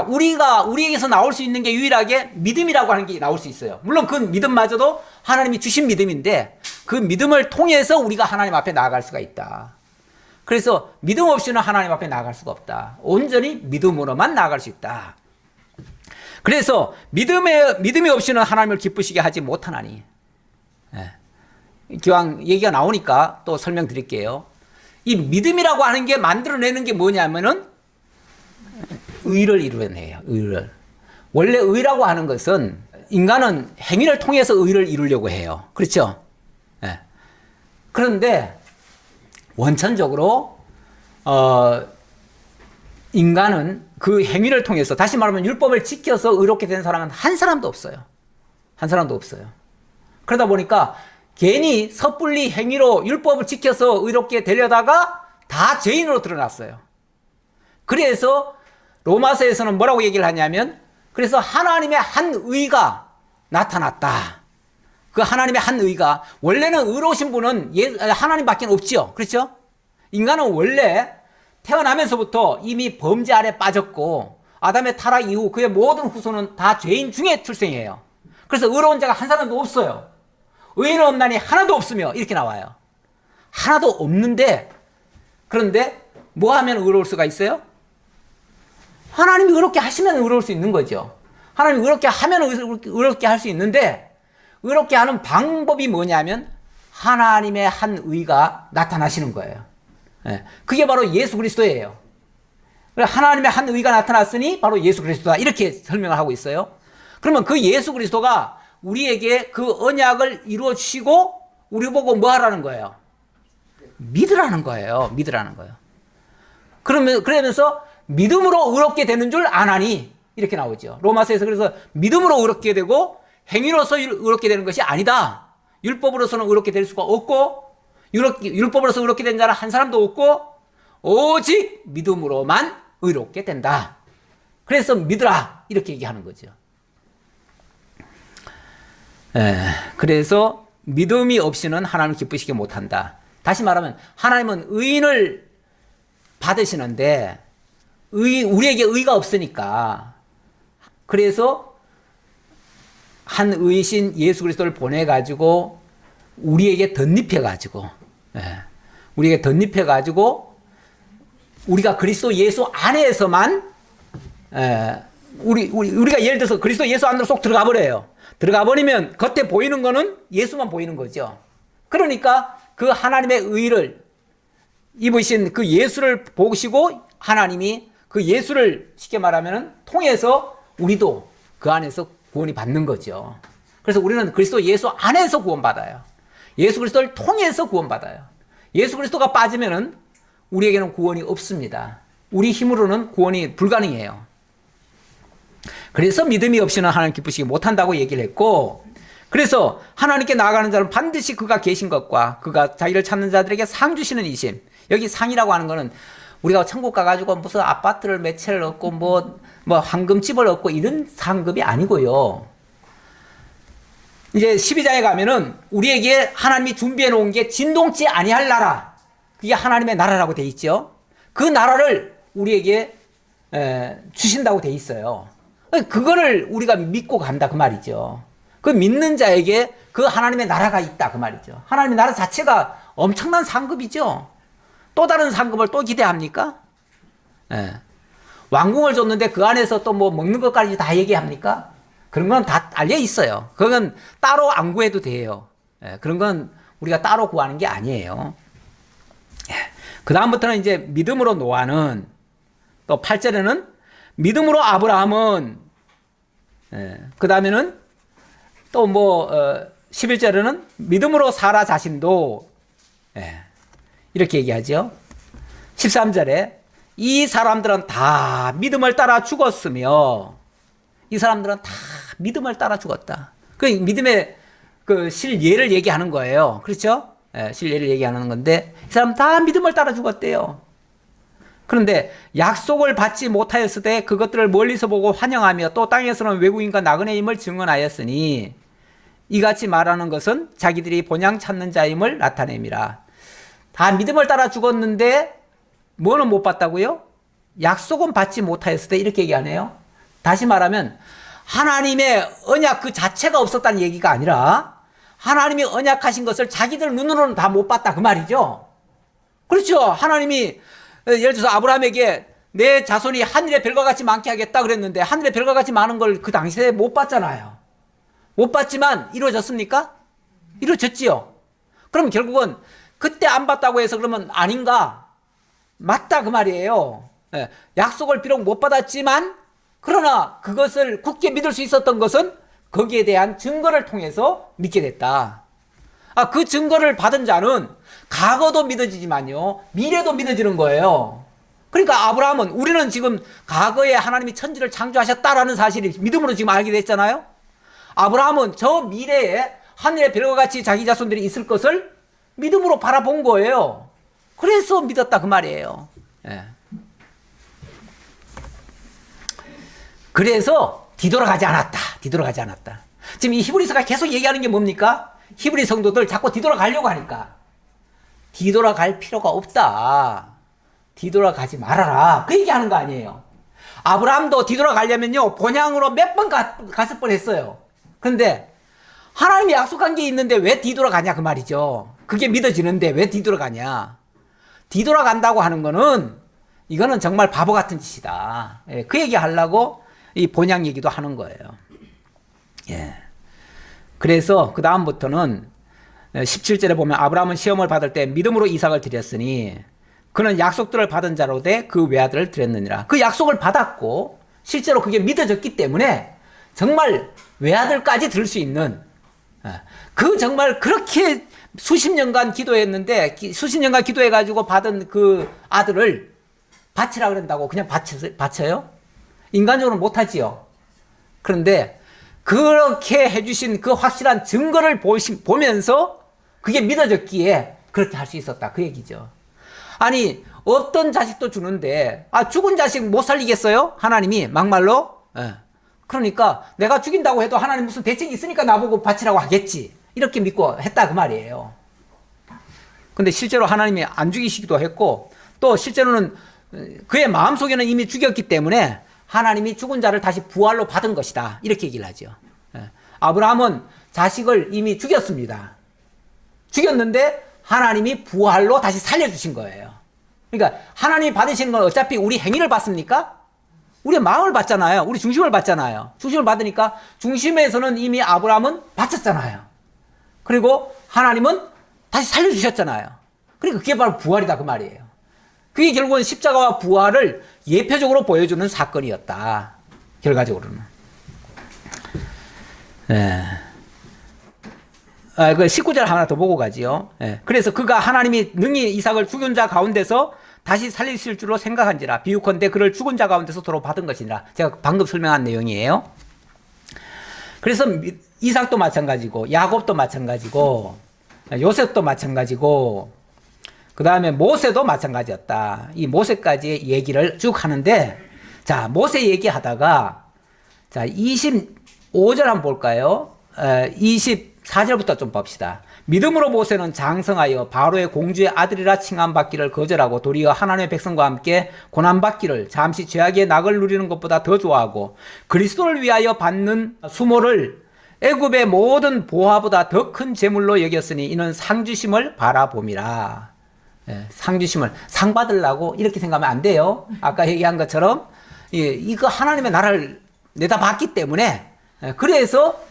우리에게서 나올 수 있는 게 유일하게 믿음이라고 하는 게 나올 수 있어요. 물론 그 믿음마저도 하나님이 주신 믿음인데 그 믿음을 통해서 우리가 하나님 앞에 나아갈 수가 있다. 그래서 믿음 없이는 하나님 앞에 나아갈 수가 없다. 온전히 믿음으로만 나아갈 수 있다. 그래서 믿음이 없이는 하나님을 기쁘시게 하지 못하나니. 기왕 얘기가 나오니까 또 설명드릴게요. 이 믿음이라고 하는 게 만들어내는 게 뭐냐면은 의를 이루어내요. 의를. 원래 의라고 하는 것은 인간은 행위를 통해서 의를 이루려고 해요. 그렇죠? 그런데 원천적으로 인간은 그 행위를 통해서, 다시 말하면 율법을 지켜서 의롭게 된 사람은 한 사람도 없어요. 한 사람도 없어요. 그러다 보니까 괜히 섣불리 행위로 율법을 지켜서 의롭게 되려다가 다 죄인으로 드러났어요. 그래서 로마서에서는 뭐라고 얘기를 하냐면, 그래서 하나님의 한 의가 나타났다. 그 하나님의 한 의가, 원래는 의로우신 분은 하나님밖에 없지요. 그렇죠? 인간은 원래 태어나면서부터 이미 범죄 아래 빠졌고 아담의 타락 이후 그의 모든 후손은 다 죄인 중에 출생해요. 그래서 의로운 자가 한 사람도 없어요. 의인은 없나니 하나도 없으며 이렇게 나와요. 하나도 없는데, 그런데 뭐 하면 의로울 수가 있어요? 하나님이 의롭게 하시면 의로울 수 있는 거죠. 하나님이 의롭게 하면 의롭게 할 수 있는데, 의롭게 하는 방법이 뭐냐면 하나님의 한 의가 나타나시는 거예요. 그게 바로 예수 그리스도예요. 하나님의 한 의가 나타났으니 바로 예수 그리스도다, 이렇게 설명을 하고 있어요. 그러면 그 예수 그리스도가 우리에게 그 언약을 이루어 주시고 우리 보고 뭐 하라는 거예요? 믿으라는 거예요. 믿으라는 거예요. 그러면서 믿음으로 의롭게 되는 줄 아나니, 이렇게 나오죠. 로마서에서. 그래서 믿음으로 의롭게 되고 행위로서 의롭게 되는 것이 아니다. 율법으로서는 의롭게 될 수가 없고, 율법으로서 의롭게 된 자는 한 사람도 없고, 오직 믿음으로만 의롭게 된다. 그래서 믿으라, 이렇게 얘기하는 거죠. 그래서 믿음이 없이는 하나님을 기쁘시게 못한다. 다시 말하면 하나님은 의인을 받으시는데 우리에게 의가 없으니까, 그래서 한 의신 예수 그리스도를 보내가지고 우리에게 덧입혀가지고, 우리에게 덧입혀가지고 우리가 그리스도 예수 안에서만, 우리가 예를 들어서 그리스도 예수 안으로 쏙 들어가 버려요. 들어가 버리면 겉에 보이는 거는 예수만 보이는 거죠. 그러니까 그 하나님의 의를 입으신 그 예수를 보시고 하나님이 그 예수를 쉽게 말하면 통해서 우리도 그 안에서 구원이 받는 거죠. 그래서 우리는 그리스도 예수 안에서 구원받아요. 예수 그리스도를 통해서 구원받아요. 예수 그리스도가 빠지면은 우리에게는 구원이 없습니다. 우리 힘으로는 구원이 불가능해요. 그래서 믿음이 없이는 하나님 기쁘시게 못한다고 얘기를 했고, 그래서 하나님께 나아가는 자는 반드시 그가 계신 것과 그가 자기를 찾는 자들에게 상 주시는 이심. 여기 상이라고 하는 거는 우리가 천국 가가지고 무슨 아파트를 몇 채를 얻고 뭐 황금집을 얻고 이런 상급이 아니고요. 이제 12장에 가면은 우리에게 하나님이 준비해 놓은 게 진동치 아니할 나라, 그게 하나님의 나라라고 돼 있죠. 그 나라를 우리에게 주신다고 돼 있어요. 그거를 우리가 믿고 간다, 그 말이죠. 그 믿는 자에게 그 하나님의 나라가 있다, 그 말이죠. 하나님의 나라 자체가 엄청난 상급이죠. 또 다른 상급을 또 기대합니까? 왕궁을 줬는데 그 안에서 또 뭐 먹는 것까지 다 얘기합니까? 그런 건 다 알려 있어요. 그건 따로 안 구해도 돼요. 그런 건 우리가 따로 구하는 게 아니에요. 그 다음부터는 이제 믿음으로 노아는, 또 8절에는 믿음으로 아브라함은, 그 다음에는 또 11절에는 믿음으로 사라 자신도, 이렇게 얘기하죠. 13절에 이 사람들은 다 믿음을 따라 죽었으며, 이 사람들은 다 믿음을 따라 죽었다. 그 믿음의 그 실예를 얘기하는 거예요. 그렇죠? 실예를 얘기하는 건데, 이 사람 다 믿음을 따라 죽었대요. 그런데 약속을 받지 못하였을 때 그것들을 멀리서 보고 환영하며 또 땅에서는 외국인과 나그네임을 증언하였으니 이같이 말하는 것은 자기들이 본향 찾는 자임을 나타냅니다. 다 믿음을 따라 죽었는데 뭐는 못 받다고요? 약속은 받지 못하였을 때, 이렇게 얘기하네요. 다시 말하면 하나님의 언약 그 자체가 없었다는 얘기가 아니라 하나님이 언약하신 것을 자기들 눈으로는 다 못 봤다, 그 말이죠. 그렇죠. 하나님이 예를 들어서 아브라함에게 내 자손이 하늘의 별과 같이 많게 하겠다 그랬는데 하늘의 별과 같이 많은 걸 그 당시에 못 봤잖아요. 못 봤지만 이루어졌습니까? 이루어졌지요. 그럼 결국은 그때 안 봤다고 해서 그러면 아닌가? 맞다, 그 말이에요. 약속을 비록 못 받았지만 그러나 그것을 굳게 믿을 수 있었던 것은 거기에 대한 증거를 통해서 믿게 됐다. 그 증거를 받은 자는 과거도 믿어지지만요, 미래도 믿어지는 거예요. 그러니까 아브라함은, 우리는 지금 과거에 하나님이 천지를 창조하셨다라는 사실을 믿음으로 지금 알게 됐잖아요. 아브라함은 저 미래에 하늘의 별과 같이 자기 자손들이 있을 것을 믿음으로 바라본 거예요. 그래서 믿었다, 그 말이에요. 그래서 뒤돌아가지 않았다. 뒤돌아가지 않았다. 지금 이 히브리서가 계속 얘기하는 게 뭡니까? 히브리 성도들 자꾸 뒤돌아가려고 하니까. 뒤돌아갈 필요가 없다. 뒤돌아가지 말아라. 그 얘기하는 거 아니에요. 아브라함도 뒤돌아가려면요 본향으로 몇 번 갔을 뻔했어요. 그런데 하나님이 약속한 게 있는데 왜 뒤돌아가냐 그 말이죠. 그게 믿어지는데 왜 뒤돌아가냐. 뒤돌아간다고 하는 거는 이거는 정말 바보 같은 짓이다. 예, 그 얘기 하려고 이 본향 얘기도 하는 거예요. 예. 그래서 그 다음부터는 17절에 보면 아브라함은 시험을 받을 때 믿음으로 이삭을 드렸으니 그는 약속들을 받은 자로 돼 그 외아들을 드렸느니라. 그 약속을 받았고 실제로 그게 믿어졌기 때문에 정말 외아들까지 들을 수 있는 그 정말 그렇게 수십 년간 기도했는데 수십 년간 기도해가지고 받은 그 아들을 바치라 그런다고 그냥 바쳐요? 인간적으로 못하지요. 그런데 그렇게 해주신 그 확실한 증거를 보면서 그게 믿어졌기에 그렇게 할 수 있었다. 그 얘기죠. 아니 어떤 자식도 주는데 죽은 자식 못 살리겠어요? 하나님이 막말로? 그러니까 내가 죽인다고 해도 하나님 무슨 대책이 있으니까 나보고 바치라고 하겠지. 이렇게 믿고 했다 그 말이에요. 근데 실제로 하나님이 안 죽이시기도 했고 또 실제로는 그의 마음속에는 이미 죽였기 때문에 하나님이 죽은 자를 다시 부활로 받은 것이다. 이렇게 얘기를 하죠. 아브라함은 자식을 이미 죽였습니다. 죽였는데 하나님이 부활로 다시 살려주신 거예요. 그러니까 하나님이 받으시는 건 어차피 우리 행위를 받습니까? 우리의 마음을 받잖아요. 우리 중심을 받잖아요. 중심을 받으니까 중심에서는 이미 아브라함은 바쳤잖아요. 그리고 하나님은 다시 살려주셨잖아요. 그러니까 그게 바로 부활이다 그 말이에요. 그게 결국은 십자가와 부활을 예표적으로 보여주는 사건이었다. 결과적으로는. 그 19절 하나 더 보고 가지요. 그래서 그가 하나님이 능히 이삭을 죽은 자 가운데서 다시 살리실 줄로 생각한지라 비유컨대 그를 죽은 자 가운데서 도로 받은 것이니라. 제가 방금 설명한 내용이에요. 그래서 이삭도 마찬가지고 야곱도 마찬가지고 요셉도 마찬가지고 그 다음에 모세도 마찬가지였다. 이 모세까지 얘기를 쭉 하는데 자 모세 얘기하다가 자 25절 한번 볼까요? 24절부터 좀 봅시다. 믿음으로 모세는 장성하여 바로의 공주의 아들이라 칭함받기를 거절하고 도리어 하나님의 백성과 함께 고난받기를 잠시 죄악의 낙을 누리는 것보다 더 좋아하고 그리스도를 위하여 받는 수모를 애굽의 모든 보화보다 더 큰 재물로 여겼으니 이는 상주심을 바라봄이라. 상주심을 상 받으려고 이렇게 생각하면 안 돼요. 아까 얘기한 것처럼 이거 하나님의 나라를 내다봤기 때문에 그래서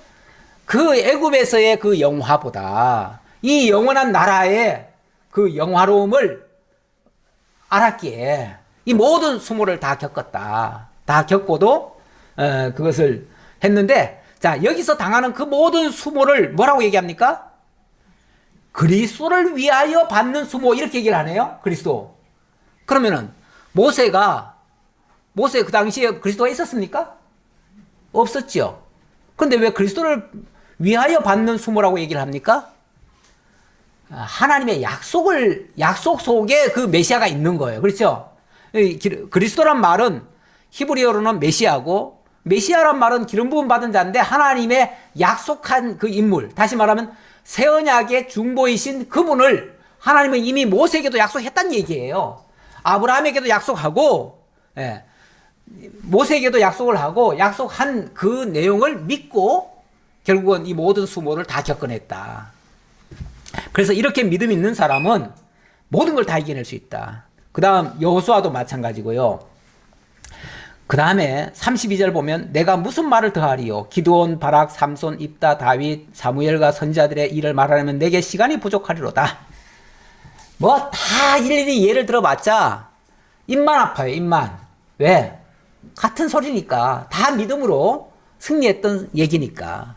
그 애굽에서의 그 영화보다 이 영원한 나라의 그 영화로움을 알았기에 이 모든 수모를 다 겪었다. 다 겪고도 그것을 했는데 자 여기서 당하는 그 모든 수모를 뭐라고 얘기합니까? 그리스도를 위하여 받는 수모 이렇게 얘기를 하네요. 그리스도. 그러면은 모세 그 당시에 그리스도가 있었습니까? 없었죠. 그런데 왜 그리스도를 위하여 받는 수모라고 얘기를 합니까? 하나님의 약속 속에 그 메시아가 있는 거예요. 그렇죠? 그리스도란 말은 히브리어로는 메시아고 메시아란 말은 기름 부음 받은 자인데 하나님의 약속한 그 인물, 다시 말하면 새 언약의 중보이신 그분을 하나님은 이미 모세에게도 약속했다는 얘기예요. 아브라함에게도 약속하고 모세에게도 약속을 하고 약속한 그 내용을 믿고 결국은 이 모든 수모를 다 겪어냈다. 그래서 이렇게 믿음 있는 사람은 모든 걸 다 이겨낼 수 있다. 그 다음 여호수아도 마찬가지고요. 그 다음에 32절 보면 내가 무슨 말을 더하리요. 기드온, 바락, 삼손, 입다, 다윗, 사무엘과 선지자들의 일을 말하려면 내게 시간이 부족하리로다. 뭐 다 일일이 예를 들어봤자 입만 아파요. 입만. 왜? 같은 소리니까. 다 믿음으로 승리했던 얘기니까.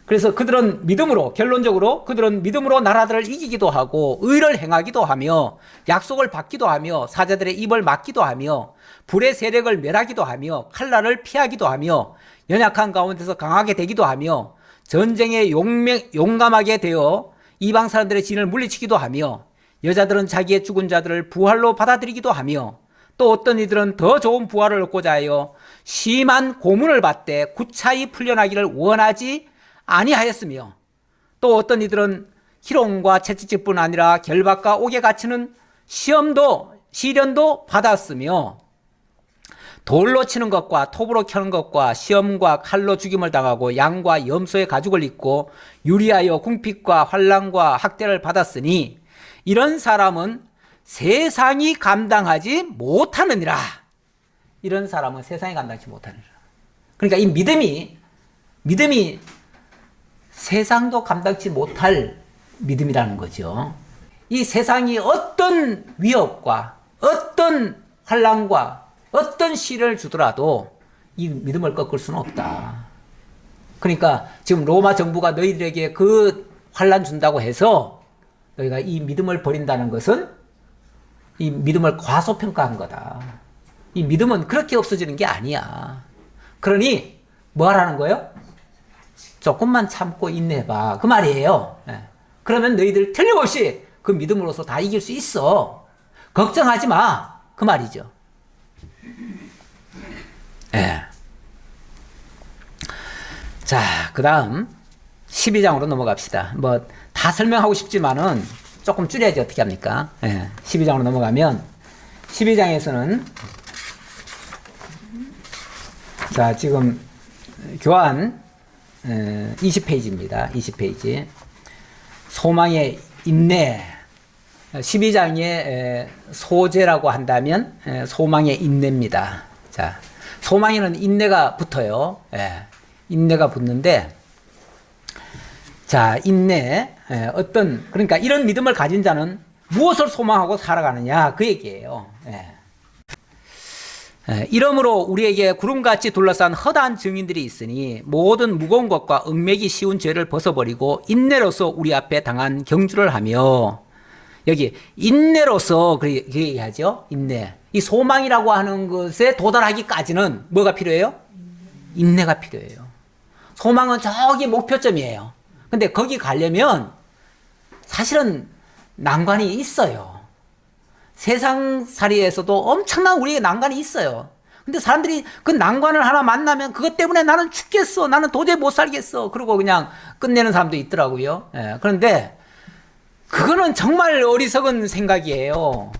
그래서 그들은 믿음으로, 결론적으로 그들은 믿음으로 나라들을 이기기도 하고 의를 행하기도 하며 약속을 받기도 하며 사자들의 입을 막기도 하며 불의 세력을 멸하기도 하며 칼날을 피하기도 하며 연약한 가운데서 강하게 되기도 하며 전쟁에 용감하게 되어 이방 사람들의 진을 물리치기도 하며 여자들은 자기의 죽은 자들을 부활로 받아들이기도 하며 또 어떤 이들은 더 좋은 부활을 얻고자 하여 심한 고문을 받되 구차히 풀려나기를 원하지 아니하였으며 또 어떤 이들은 희롱과 채찍질뿐 아니라 결박과 옥에 갇히는 시련도 받았으며 돌로 치는 것과 톱으로 켜는 것과 시험과 칼로 죽임을 당하고 양과 염소의 가죽을 입고 유리하여 궁핍과 환난과 학대를 받았으니 이런 사람은 세상이 감당하지 못하느니라. 이런 사람은 세상이 감당하지 못하느니라. 그러니까 이 믿음이 세상도 감당치 못할 믿음이라는 거죠. 이 세상이 어떤 위협과 어떤 환난과 어떤 시련을 주더라도 이 믿음을 꺾을 수는 없다. 그러니까 지금 로마 정부가 너희들에게 그 환난 준다고 해서 너희가 이 믿음을 버린다는 것은 이 믿음을 과소평가한 거다. 이 믿음은 그렇게 없어지는 게 아니야. 그러니 뭐 하라는 거예요? 조금만 참고 인내해봐. 그 말이에요. 그러면 너희들 틀림없이 그 믿음으로서 다 이길 수 있어. 걱정하지 마. 그 말이죠. 자, 그 다음 12장으로 넘어갑시다. 뭐 다 설명하고 싶지만은 조금 줄여야지 어떻게 합니까? 12장으로 넘어가면 12장에서는 자, 지금 교환 20페이지입니다. 20페이지. 소망의 인내. 12장의 소재라고 한다면 소망의 인내입니다. 자, 소망에는 인내가 붙어요. 인내가 붙는데, 자, 인내. 그러니까 이런 믿음을 가진 자는 무엇을 소망하고 살아가느냐, 그 얘기예요. 이러므로 우리에게 구름같이 둘러싼 허다한 증인들이 있으니 모든 무거운 것과 얽매기 쉬운 죄를 벗어버리고 인내로서 우리 앞에 당한 경주를 하며, 여기 인내로서 그 얘기하죠. 인내. 이 소망이라고 하는 것에 도달하기까지는 뭐가 필요해요? 인내가 필요해요. 소망은 저기 목표점이에요. 근데 거기 가려면 사실은 난관이 있어요. 세상살이에서도 엄청난 우리에게 난관이 있어요. 근데 사람들이 그 난관을 하나 만나면 그것 때문에 나는 죽겠어. 나는 도저히 못 살겠어. 그러고 그냥 끝내는 사람도 있더라고요. 그런데 그거는 정말 어리석은 생각이에요.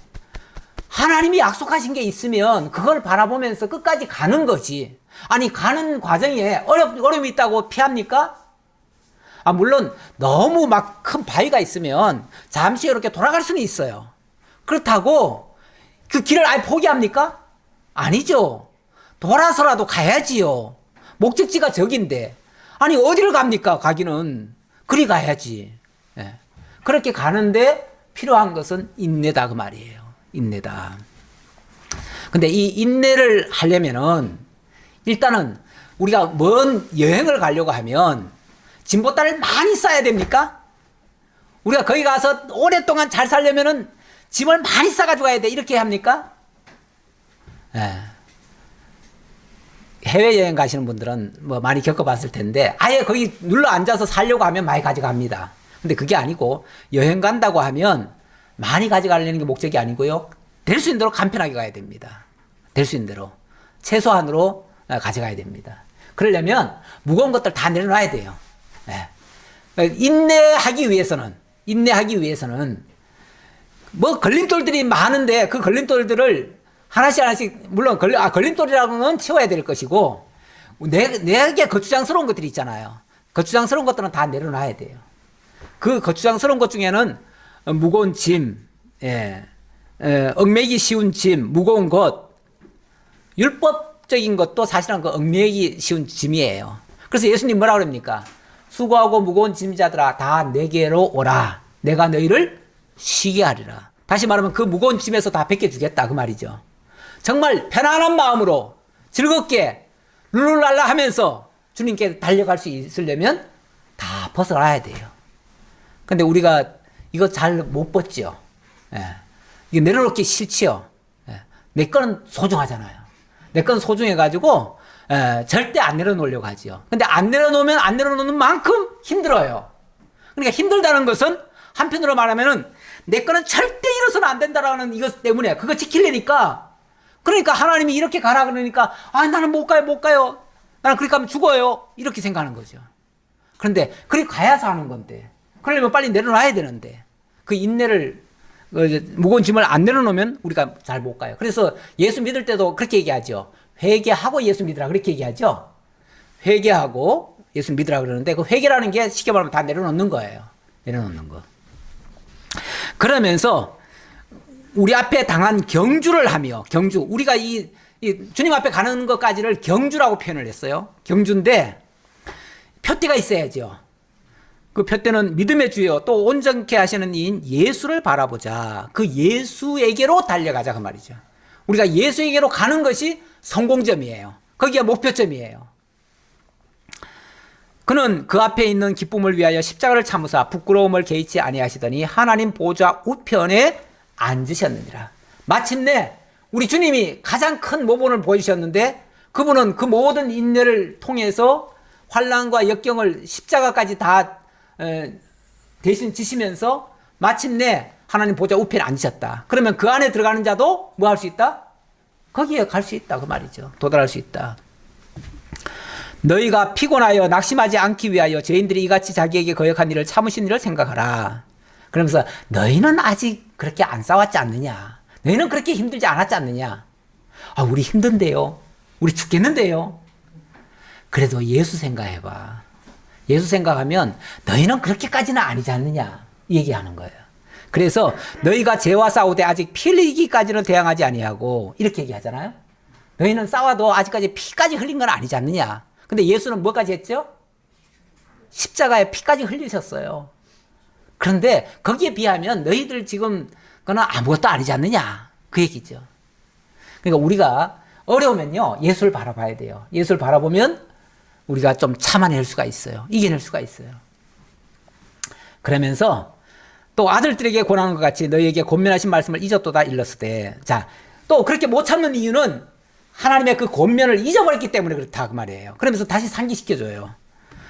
하나님이 약속하신 게 있으면 그걸 바라보면서 끝까지 가는 거지. 아니, 가는 과정에 어려움이 있다고 피합니까? 물론 너무 막 큰 바위가 있으면 잠시 이렇게 돌아갈 수는 있어요. 그렇다고 그 길을 아예 포기합니까? 아니죠. 돌아서라도 가야지요. 목적지가 저긴데. 아니, 어디를 갑니까? 가기는. 그리 가야지. 그렇게 가는데 필요한 것은 인내다, 그 말이에요. 인내다. 근데 이 인내를 하려면은 일단은 우리가 먼 여행을 가려고 하면 진보단을 많이 싸야 됩니까? 우리가 거기 가서 오랫동안 잘 살려면은 짐을 많이 싸가지고 가야 돼. 이렇게 합니까? 해외여행 가시는 분들은 뭐 많이 겪어봤을 텐데 아예 거기 눌러 앉아서 살려고 하면 많이 가져갑니다. 근데 그게 아니고 여행 간다고 하면 많이 가져가려는 게 목적이 아니고요. 될 수 있는 대로 간편하게 가야 됩니다. 될 수 있는 대로. 최소한으로 가져가야 됩니다. 그러려면 무거운 것들 다 내려놔야 돼요. 인내하기 위해서는 뭐 걸림돌들이 많은데 그 걸림돌들을 하나씩 물론 걸림돌이라고는 치워야 될 것이고 내게 거추장스러운 것들이 있잖아요. 거추장스러운 것들은 다 내려놔야 돼요. 그 거추장스러운 것 중에는 무거운 짐, 얽매기 쉬운 짐, 무거운 것, 율법적인 것도 사실은 그 얽매기 쉬운 짐이에요. 그래서 예수님 뭐라 그럽니까? 수고하고 무거운 짐자들아 다 내게로 오라. 내가 너희를 쉬게 하리라. 다시 말하면 그 무거운 짐에서 다 벗겨주겠다 그 말이죠. 정말 편안한 마음으로 즐겁게 룰루랄라 하면서 주님께 달려갈 수 있으려면 다 벗어나야 돼요. 근데 우리가 이거 잘 못 벗죠. 이거 내려놓기 싫지요. 내 거는 소중하잖아요. 내 건 소중해가지고 절대 안 내려놓으려고 하지요. 근데 안 내려놓으면 안 내려놓는 만큼 힘들어요. 그러니까 힘들다는 것은 한편으로 말하면은 내 거는 절대 잃어서는 안 된다라는 이것 때문에 그거 지키려니까 그러니까 하나님이 이렇게 가라 그러니까 나는 못 가요. 나는 그렇게 가면 죽어요. 이렇게 생각하는 거죠. 그런데 그렇게 가야 사는 건데 그러려면 빨리 내려놔야 되는데 그 인내를 무거운 짐을 안 내려놓으면 우리가 잘 못 가요. 그래서 예수 믿을 때도 그렇게 얘기하죠. 회개하고 예수 믿으라 그렇게 얘기하죠. 회개하고 예수 믿으라 그러는데 그 회개라는 게 쉽게 말하면 다 내려놓는 거예요. 내려놓는 거. 그러면서 우리 앞에 당한 경주를 하며 경주 우리가 이 주님 앞에 가는 것까지를 경주라고 표현을 했어요. 경주인데 표대가 있어야죠. 그 표대는 믿음의 주요 또 온전케 하시는 이인 예수를 바라보자. 그 예수에게로 달려가자 그 말이죠. 우리가 예수에게로 가는 것이 성공점이에요. 거기가 목표점이에요. 그는 그 앞에 있는 기쁨을 위하여 십자가를 참으사 부끄러움을 개의치 아니하시더니 하나님 보좌 우편에 앉으셨느니라. 마침내 우리 주님이 가장 큰 모본을 보여주셨는데 그분은 그 모든 인내를 통해서 환난과 역경을 십자가까지 다 대신 지시면서 마침내 하나님 보좌 우편에 앉으셨다. 그러면 그 안에 들어가는 자도 뭐 할 수 있다? 거기에 갈 수 있다 그 말이죠. 도달할 수 있다. 너희가 피곤하여 낙심하지 않기 위하여 죄인들이 이같이 자기에게 거역한 일을 참으신 일을 생각하라. 그러면서 너희는 아직 그렇게 안 싸웠지 않느냐? 너희는 그렇게 힘들지 않았지 않느냐? 아, 우리 힘든데요. 우리 죽겠는데요. 그래도 예수 생각해봐. 예수 생각하면 너희는 그렇게까지는 아니지 않느냐? 얘기하는 거예요. 그래서 너희가 죄와 싸우되 아직 피 흘리기까지는 대항하지 아니하고 이렇게 얘기하잖아요. 너희는 싸워도 아직까지 피까지 흘린 건 아니지 않느냐? 근데 예수는 뭐까지 했죠? 십자가에 피까지 흘리셨어요. 그런데 거기에 비하면 너희들 지금 그거는 아무것도 아니지 않느냐? 그 얘기죠. 그러니까 우리가 어려우면요, 예수를 바라봐야 돼요. 예수를 바라보면 우리가 좀 참아낼 수가 있어요. 이겨낼 수가 있어요. 그러면서 또 아들들에게 권하는 것 같이 너희에게 권면하신 말씀을 잊었도다 일렀으되. 자, 또 그렇게 못 참는 이유는 하나님의 그 권면을 잊어버렸기 때문에 그렇다 그 말이에요. 그러면서 다시 상기시켜줘요.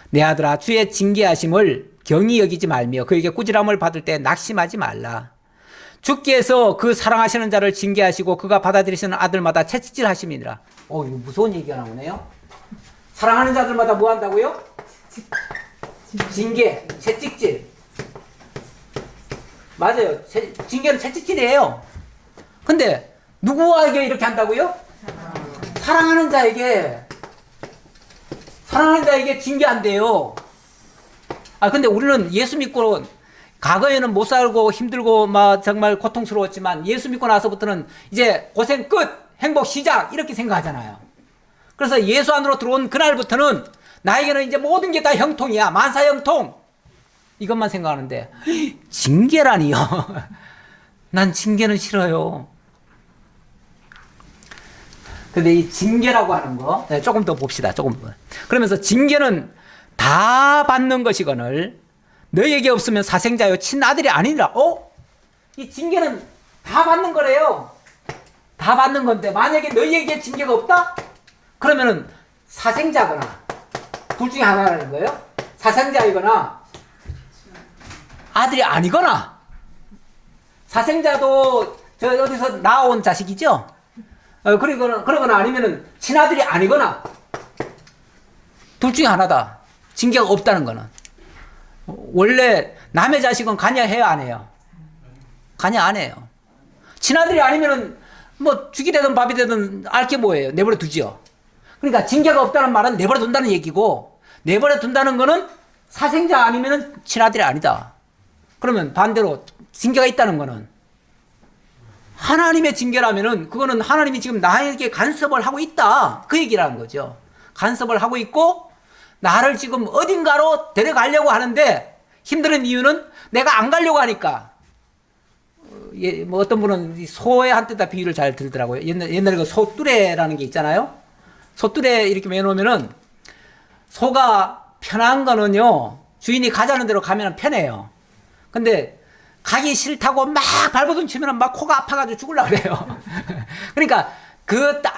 내 아들아 주의 징계하심을 경히 여기지 말며 그에게 꾸지람을 받을 때 낙심하지 말라. 주께서 그 사랑하시는 자를 징계하시고 그가 받아들이시는 아들마다 채찍질 하심이니라. 이거 무서운 얘기가 나오네요. 사랑하는 자들마다 뭐 한다고요? 징계, 채찍질. 맞아요. 징계는 채찍질이에요. 근데 누구에게 이렇게 한다고요? 사랑하는 자에게 징계한대요. 아, 근데 우리는 예수 믿고 과거에는 못 살고 힘들고 막 정말 고통스러웠지만 예수 믿고 나서부터는 이제 고생 끝, 행복 시작 이렇게 생각하잖아요. 그래서 예수 안으로 들어온 그날부터는 나에게는 이제 모든 게 다 형통이야. 만사형통. 이것만 생각하는데 징계라니요. 난 징계는 싫어요. 근데 이 징계라고 하는 거 조금 더 봅시다. 조금 더. 그러면서 징계는 다 받는 것이거늘 너희에게 없으면 사생자요 친아들이 아니니라. 이 징계는 다 받는 거래요. 다 받는 건데 만약에 너희에게 징계가 없다? 그러면은 사생자거나 둘 중에 하나라는 거예요. 사생자이거나 아들이 아니거나. 사생자도 저 어디서 나온 자식이죠. 그러거나 아니면은 친아들이 아니거나 둘 중에 하나다. 징계가 없다는 거는. 원래 남의 자식은 관여해야 안 해요? 관여 안 해요. 친아들이 아니면은 뭐 죽이 되든 밥이 되든 알게 뭐예요? 내버려 두지요. 그러니까 징계가 없다는 말은 내버려 둔다는 얘기고 내버려 둔다는 거는 사생자 아니면은 친아들이 아니다. 그러면 반대로 징계가 있다는 거는 하나님의 징계라면은 그거는 하나님이 지금 나에게 간섭을 하고 있다. 그 얘기라는 거죠. 간섭을 하고 있고 나를 지금 어딘가로 데려가려고 하는데 힘든 이유는 내가 안 가려고 하니까. 뭐 어떤 분은 소의 한때다 비유를 잘 들더라고요. 옛날에 그 소뚜레라는 게 있잖아요. 소뚜레 이렇게 매놓으면은 소가 편한 거는요, 주인이 가자는 대로 가면 편해요. 근데 가기 싫다고 막 발버둥 치면 막 코가 아파가지고 죽으려고 그래요. 그러니까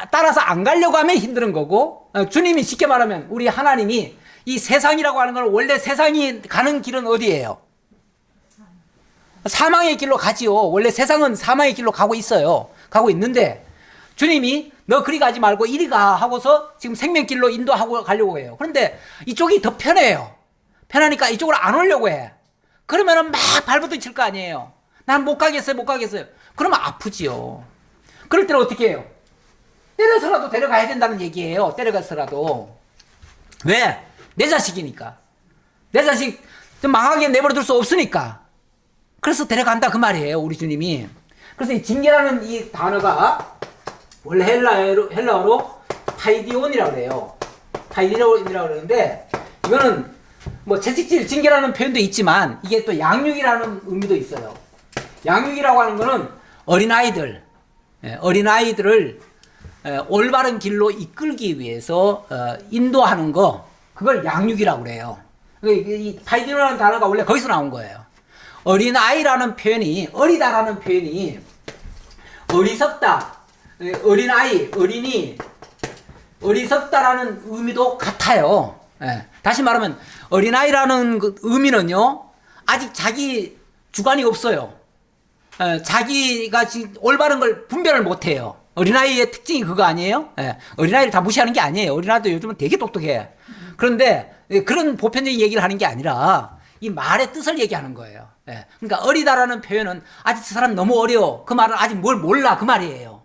따라서 안 가려고 하면 힘든 거고, 주님이 쉽게 말하면 우리 하나님이 이 세상이라고 하는 건 원래 세상이 가는 길은 어디예요? 사망의 길로 가지요. 원래 세상은 사망의 길로 가고 있어요. 가고 있는데 주님이 너 그리 가지 말고 이리 가 하고서 지금 생명길로 인도하고 가려고 해요. 그런데 이쪽이 더 편해요. 편하니까 이쪽으로 안 오려고 해. 그러면은 막 발버둥 칠 거 아니에요. 난 못 가겠어요, 못 가겠어요. 그러면 아프지요. 그럴 때는 어떻게 해요? 때려서라도 데려가야 된다는 얘기예요. 때려가서라도. 왜? 내 자식이니까. 내 자식 좀 망하게 내버려둘 수 없으니까. 그래서 데려간다 그 말이에요, 우리 주님이. 그래서 이 징계라는 이 단어가 원래 헬라어로 파이디온이라고 그래요. 파이디온이라고 그러는데, 이거는 뭐 채찍질, 징계라는 표현도 있지만 이게 또 양육이라는 의미도 있어요. 양육이라고 하는 거는 어린아이들을 올바른 길로 이끌기 위해서 인도하는 거, 그걸 양육이라고 그래요. 이 파이디온이라는 단어가 원래 거기서 나온 거예요. 어린아이라는 표현이, 어리다라는 표현이 어리석다, 어린아이, 어린이, 어리석다라는 의미도 같아요. 다시 말하면 어린아이라는 그 의미는요, 아직 자기 주관이 없어요. 자기가 올바른 걸 분별을 못해요. 어린아이의 특징이 그거 아니에요? 어린아이를 다 무시하는 게 아니에요. 어린아이도 요즘은 되게 똑똑해. 그런데 그런 보편적인 얘기를 하는 게 아니라 이 말의 뜻을 얘기하는 거예요. 그러니까 어리다라는 표현은 아직 저 사람 너무 어려워. 그 말은 아직 뭘 몰라. 그 말이에요.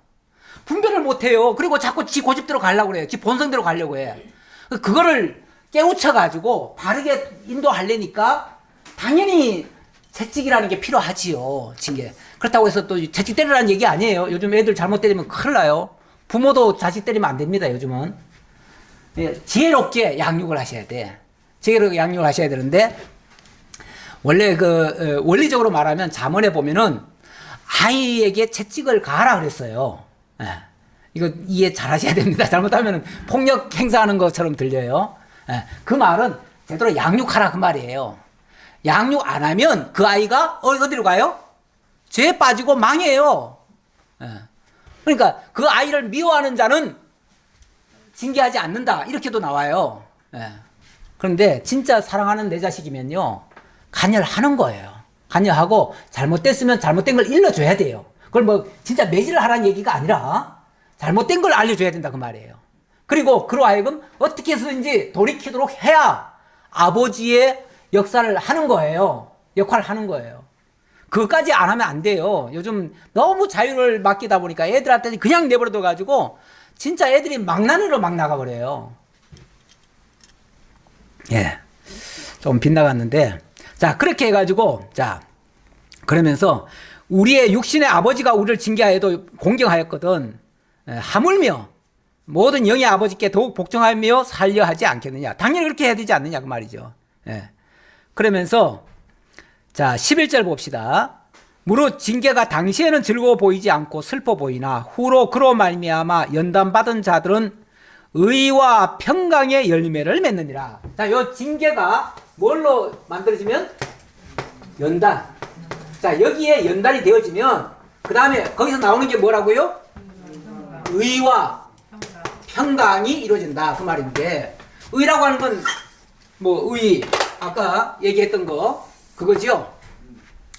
분별을 못해요. 그리고 자꾸 지 고집대로 가려고 그래요. 지 본성대로 가려고 해. 그거를 깨우쳐가지고 바르게 인도하려니까 당연히 채찍이라는 게 필요하지요. 징계. 그렇다고 해서 또 채찍 때리라는 얘기 아니에요. 요즘 애들 잘못 때리면 큰일 나요. 부모도 자식 때리면 안 됩니다. 요즘은. 지혜롭게 양육을 하셔야 돼. 지혜롭게 양육을 하셔야 되는데, 원래 원리적으로 말하면 잠언에 보면은 아이에게 채찍을 가하라 그랬어요. 이거 이해 잘 하셔야 됩니다. 잘못하면 폭력 행사하는 것처럼 들려요. 그 말은 제대로 양육하라 그 말이에요. 양육 안 하면 그 아이가 어디로 가요? 죄에 빠지고 망해요. 그러니까 그 아이를 미워하는 자는 징계하지 않는다. 이렇게도 나와요. 그런데 진짜 사랑하는 내 자식이면요, 간여하는 거예요. 간여하고 잘못됐으면 잘못된 걸 일러줘야 돼요. 그걸 뭐 진짜 매질을 하라는 얘기가 아니라 잘못된 걸 알려줘야 된다 그 말이에요. 그리고 그로 하여금 어떻게 해서든지 돌이키도록 해야 아버지의 역사를 하는 거예요. 역할을 하는 거예요. 그것까지 안 하면 안 돼요. 요즘 너무 자유를 맡기다 보니까 애들한테 그냥 내버려둬가지고 진짜 애들이 망나니로 막 나가버려요. 예. 좀 빗나갔는데. 자, 그렇게 해가지고, 자, 그러면서 우리의 육신의 아버지가 우리를 징계하여도 공경하였거든. 하물며 모든 영의 아버지께 더욱 복종하며 살려 하지 않겠느냐. 당연히 그렇게 해야 되지 않느냐 그 말이죠. 그러면서 자 11절 봅시다. 무릇 징계가 당시에는 즐거워 보이지 않고 슬퍼 보이나 후로 그로 말미암아 연단받은 자들은 의와 평강의 열매를 맺느니라. 자, 요 징계가 뭘로 만들어지면 연단. 자, 여기에 연단이 되어지면 그 다음에 거기서 나오는 게 뭐라고요? 의와 평강이 이루어진다 그 말인데, 의라고 하는 건 뭐 의, 아까 얘기했던 거 그거죠.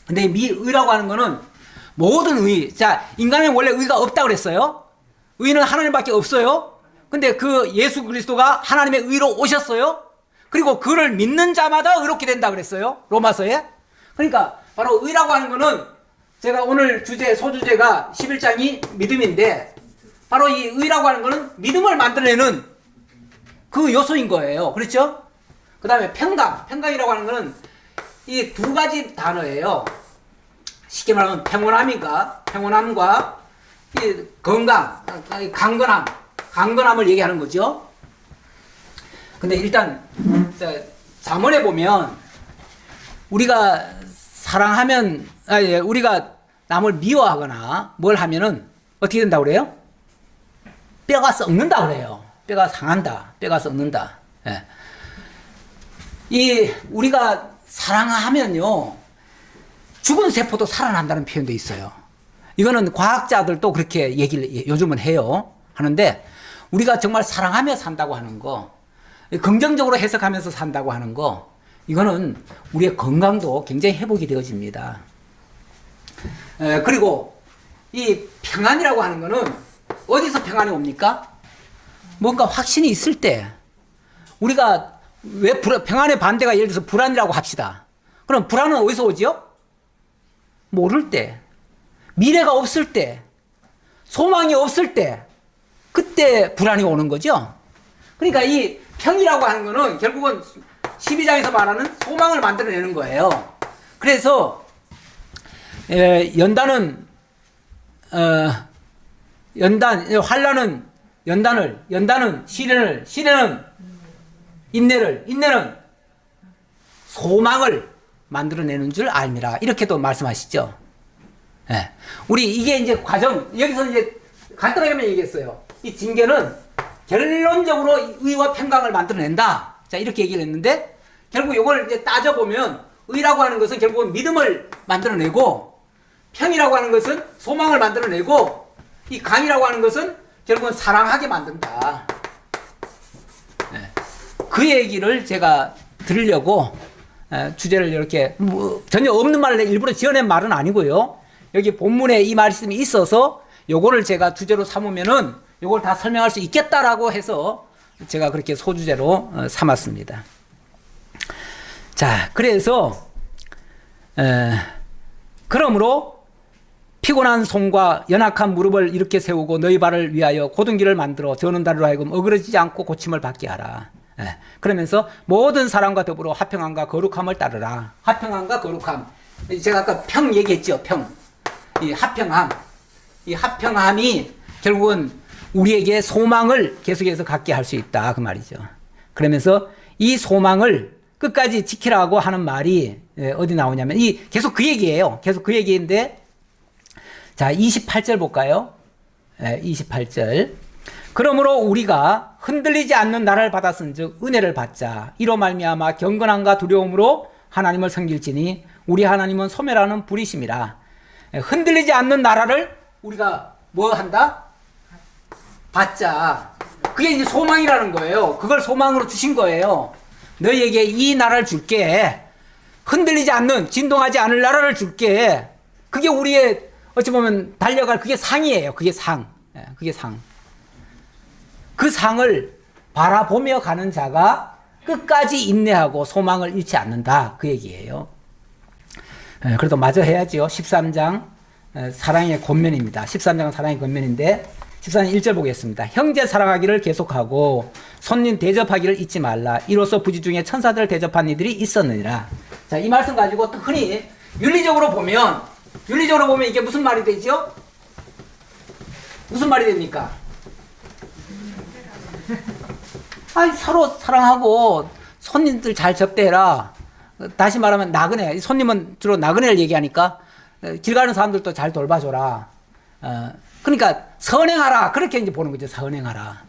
근데 의라고 하는 거는 모든 의. 자, 인간은 원래 의가 없다고 그랬어요. 의는 하나님밖에 없어요. 근데 그 예수 그리스도가 하나님의 의로 오셨어요. 그리고 그를 믿는 자마다 의롭게 된다 그랬어요. 로마서에. 그러니까 바로 의라고 하는 거는, 제가 오늘 소주제가 11장이 믿음인데, 바로 이 의라고 하는 거는 믿음을 만들어내는 그 요소인 거예요. 그렇죠? 그 다음에 평강이라고 하는 거는 이 두 가지 단어예요. 쉽게 말하면 평온함과 이 건강, 강건함을 얘기하는 거죠. 근데 일단 잠언에 보면 우리가 사랑하면, 우리가 남을 미워하거나 뭘 하면은 어떻게 된다고 그래요? 뼈가 썩는다 그래요. 뼈가 상한다. 뼈가 썩는다. 우리가 사랑하면요, 죽은 세포도 살아난다는 표현도 있어요. 이거는 과학자들도 그렇게 얘기를 요즘은 해요. 하는데, 우리가 정말 사랑하며 산다고 하는 거, 긍정적으로 해석하면서 산다고 하는 거, 이거는 우리의 건강도 굉장히 회복이 되어집니다. 그리고 이 평안이라고 하는 거는 어디서 평안이 옵니까? 뭔가 확신이 있을 때. 우리가 왜 평안의 반대가 예를 들어서 불안이라고 합시다. 그럼 불안은 어디서 오지요? 모를 때, 미래가 없을 때, 소망이 없을 때, 그때 불안이 오는 거죠. 그러니까 이 평이라고 하는 거는 결국은 12장에서 말하는 소망을 만들어내는 거예요. 그래서 연단은 환난은 연단은 시련은 인내는 소망을 만들어내는 줄 알미라. 이렇게도 말씀하시죠. 예. 우리 이게 이제 과정, 여기서 이제 간단하게만 얘기했어요. 이 징계는 결론적으로 의와 평강을 만들어낸다. 자, 이렇게 얘기를 했는데, 결국 이걸 이제 따져보면, 의라고 하는 것은 결국은 믿음을 만들어내고, 평이라고 하는 것은 소망을 만들어내고, 이 강이라고 하는 것은 결국은 사랑하게 만든다. 예. 그 얘기를 제가 들으려고, 주제를 이렇게, 전혀 없는 말을 일부러 지어낸 말은 아니고요. 여기 본문에 이 말씀이 있어서 요거를 제가 주제로 삼으면은 요걸 다 설명할 수 있겠다라고 해서 제가 그렇게 소주제로 삼았습니다. 자, 그래서 그러므로 피곤한 손과 연약한 무릎을 이렇게 세우고 너희 발을 위하여 곧은 길을 만들어 저는 다리로 하여금 어그러지지 않고 고침을 받게 하라. 그러면서 모든 사람과 더불어 화평함과 거룩함을 따르라. 화평함과 거룩함. 제가 아까 평 얘기했죠. 평. 이 화평함이 결국은 우리에게 소망을 계속해서 갖게 할 수 있다. 그 말이죠. 그러면서 이 소망을 끝까지 지키라고 하는 말이 어디 나오냐면 계속 그 얘기예요. 계속 그 얘기인데 자, 28절 볼까요? 28절. 그러므로 우리가 흔들리지 않는 나라를 받았은즉 은혜를 받자. 이로 말미암아 경건함과 두려움으로 하나님을 섬길지니 우리 하나님은 소멸하는 불이심이라. 흔들리지 않는 나라를 우리가 뭐 한다? 받자. 그게 이제 소망이라는 거예요. 그걸 소망으로 주신 거예요. 너희에게 이 나라를 줄게. 흔들리지 않는, 진동하지 않을 나라를 줄게. 그게 우리의 어찌 보면 달려갈 그게 상이에요. 그게 상. 그게 상. 그 상을 바라보며 가는 자가 끝까지 인내하고 소망을 잃지 않는다. 그 얘기예요. 그래도 마저 해야지요. 13장 사랑의 권면입니다. 13장은 사랑의 권면인데 14장 1절 보겠습니다. 형제 사랑하기를 계속하고 손님 대접하기를 잊지 말라. 이로써 부지 중에 천사들을 대접한 이들이 있었느니라. 자, 이 말씀 가지고 또 흔히 윤리적으로 보면 이게 무슨 말이 되죠? 무슨 말이 됩니까? 서로 사랑하고 손님들 잘 접대해라. 다시 말하면 나그네. 손님은 주로 나그네를 얘기하니까 길 가는 사람들도 잘 돌봐줘라. 그러니까 선행하라. 그렇게 이제 보는 거죠. 선행하라.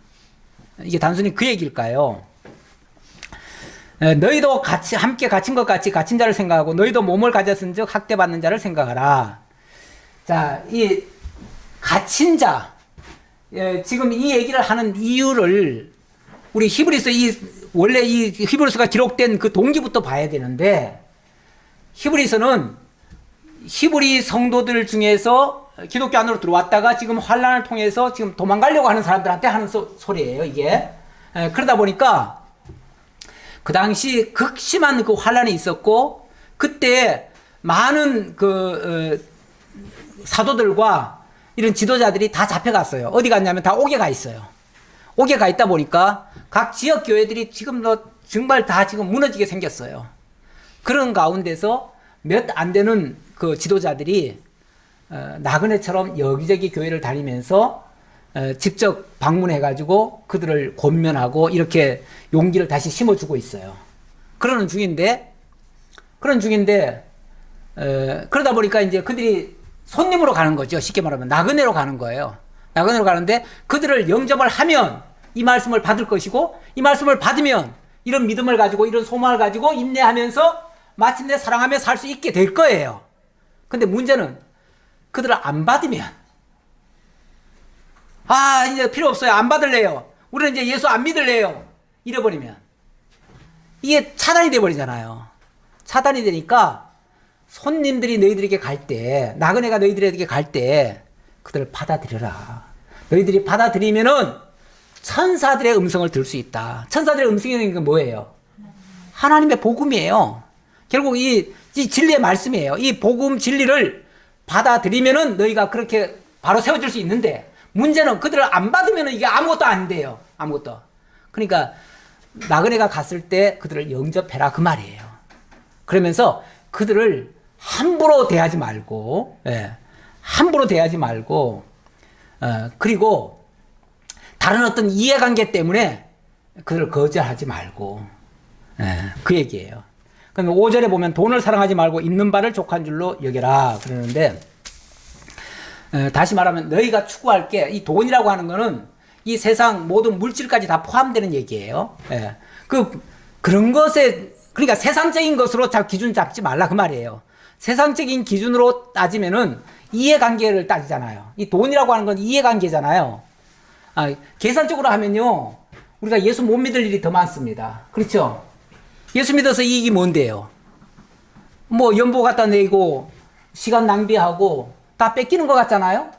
이게 단순히 그 얘기일까요? 너희도 같이 함께 갇힌 것 같이 갇힌 자를 생각하고 너희도 몸을 가졌은즉 학대받는 자를 생각하라. 자, 이 갇힌 자. 지금 이 얘기를 하는 이유를 우리 히브리서 원래 이 히브리서가 기록된 그 동기부터 봐야 되는데 히브리서는 히브리 성도들 중에서 기독교 안으로 들어왔다가 지금 환란을 통해서 지금 도망가려고 하는 사람들한테 하는 소리예요, 이게. 그러다 보니까 그 당시 극심한 그 환란이 있었고 그때 많은 사도들과 이런 지도자들이 다 잡혀갔어요. 어디 갔냐면 다 옥에 가 있어요. 옥에 가 있다 보니까 각 지역 교회들이 지금 정말 다 지금 무너지게 생겼어요. 그런 가운데서 몇 안 되는 그 지도자들이 나그네처럼 여기저기 교회를 다니면서 직접 방문해가지고 그들을 권면하고 이렇게 용기를 다시 심어주고 있어요. 그러는 중인데 그러다 보니까 이제 그들이 손님으로 가는 거죠. 쉽게 말하면 나그네로 가는 거예요. 나그네로 가는데 그들을 영접을 하면 이 말씀을 받을 것이고 이 말씀을 받으면 이런 믿음을 가지고 이런 소망을 가지고 인내하면서 마침내 사랑하며 살 수 있게 될 거예요. 근데 문제는 그들을 안 받으면 이제 필요 없어요. 안 받을래요. 우리는 이제 예수 안 믿을래요. 이래버리면 이게 차단이 돼버리잖아요. 차단이 되니까 손님들이 너희들에게 갈 때, 나그네가 너희들에게 갈 때 그들을 받아들여라. 너희들이 받아들이면은 천사들의 음성을 들을 수 있다. 천사들의 음성이라는 게 뭐예요? 하나님의 복음이에요. 결국 이 이 진리의 말씀이에요. 이 복음 진리를 받아들이면은 너희가 그렇게 바로 세워질 수 있는데, 문제는 그들을 안 받으면은 이게 아무것도 안 돼요. 아무것도. 그러니까 나그네가 갔을 때 그들을 영접해라 그 말이에요. 그러면서 그들을 함부로 대하지 말고, 함부로 대하지 말고, 그리고 다른 어떤 이해관계 때문에 그들을 거절하지 말고, 그 얘기예요. 그럼 5절에 보면 돈을 사랑하지 말고 있는 바를 족한 줄로 여겨라 그러는데, 다시 말하면 너희가 추구할 게, 이 돈이라고 하는 거는 이 세상 모든 물질까지 다 포함되는 얘기예요. 그런 것에, 그러니까 세상적인 것으로 기준 잡지 말라 그 말이에요. 세상적인 기준으로 따지면은 이해관계를 따지잖아요. 이 돈이라고 하는 건 이해관계잖아요. 계산적으로 하면요, 우리가 예수 못 믿을 일이 더 많습니다. 그렇죠? 예수 믿어서 이익이 뭔데요? 뭐 연보 갖다 내고 시간 낭비하고 다 뺏기는 것 같잖아요?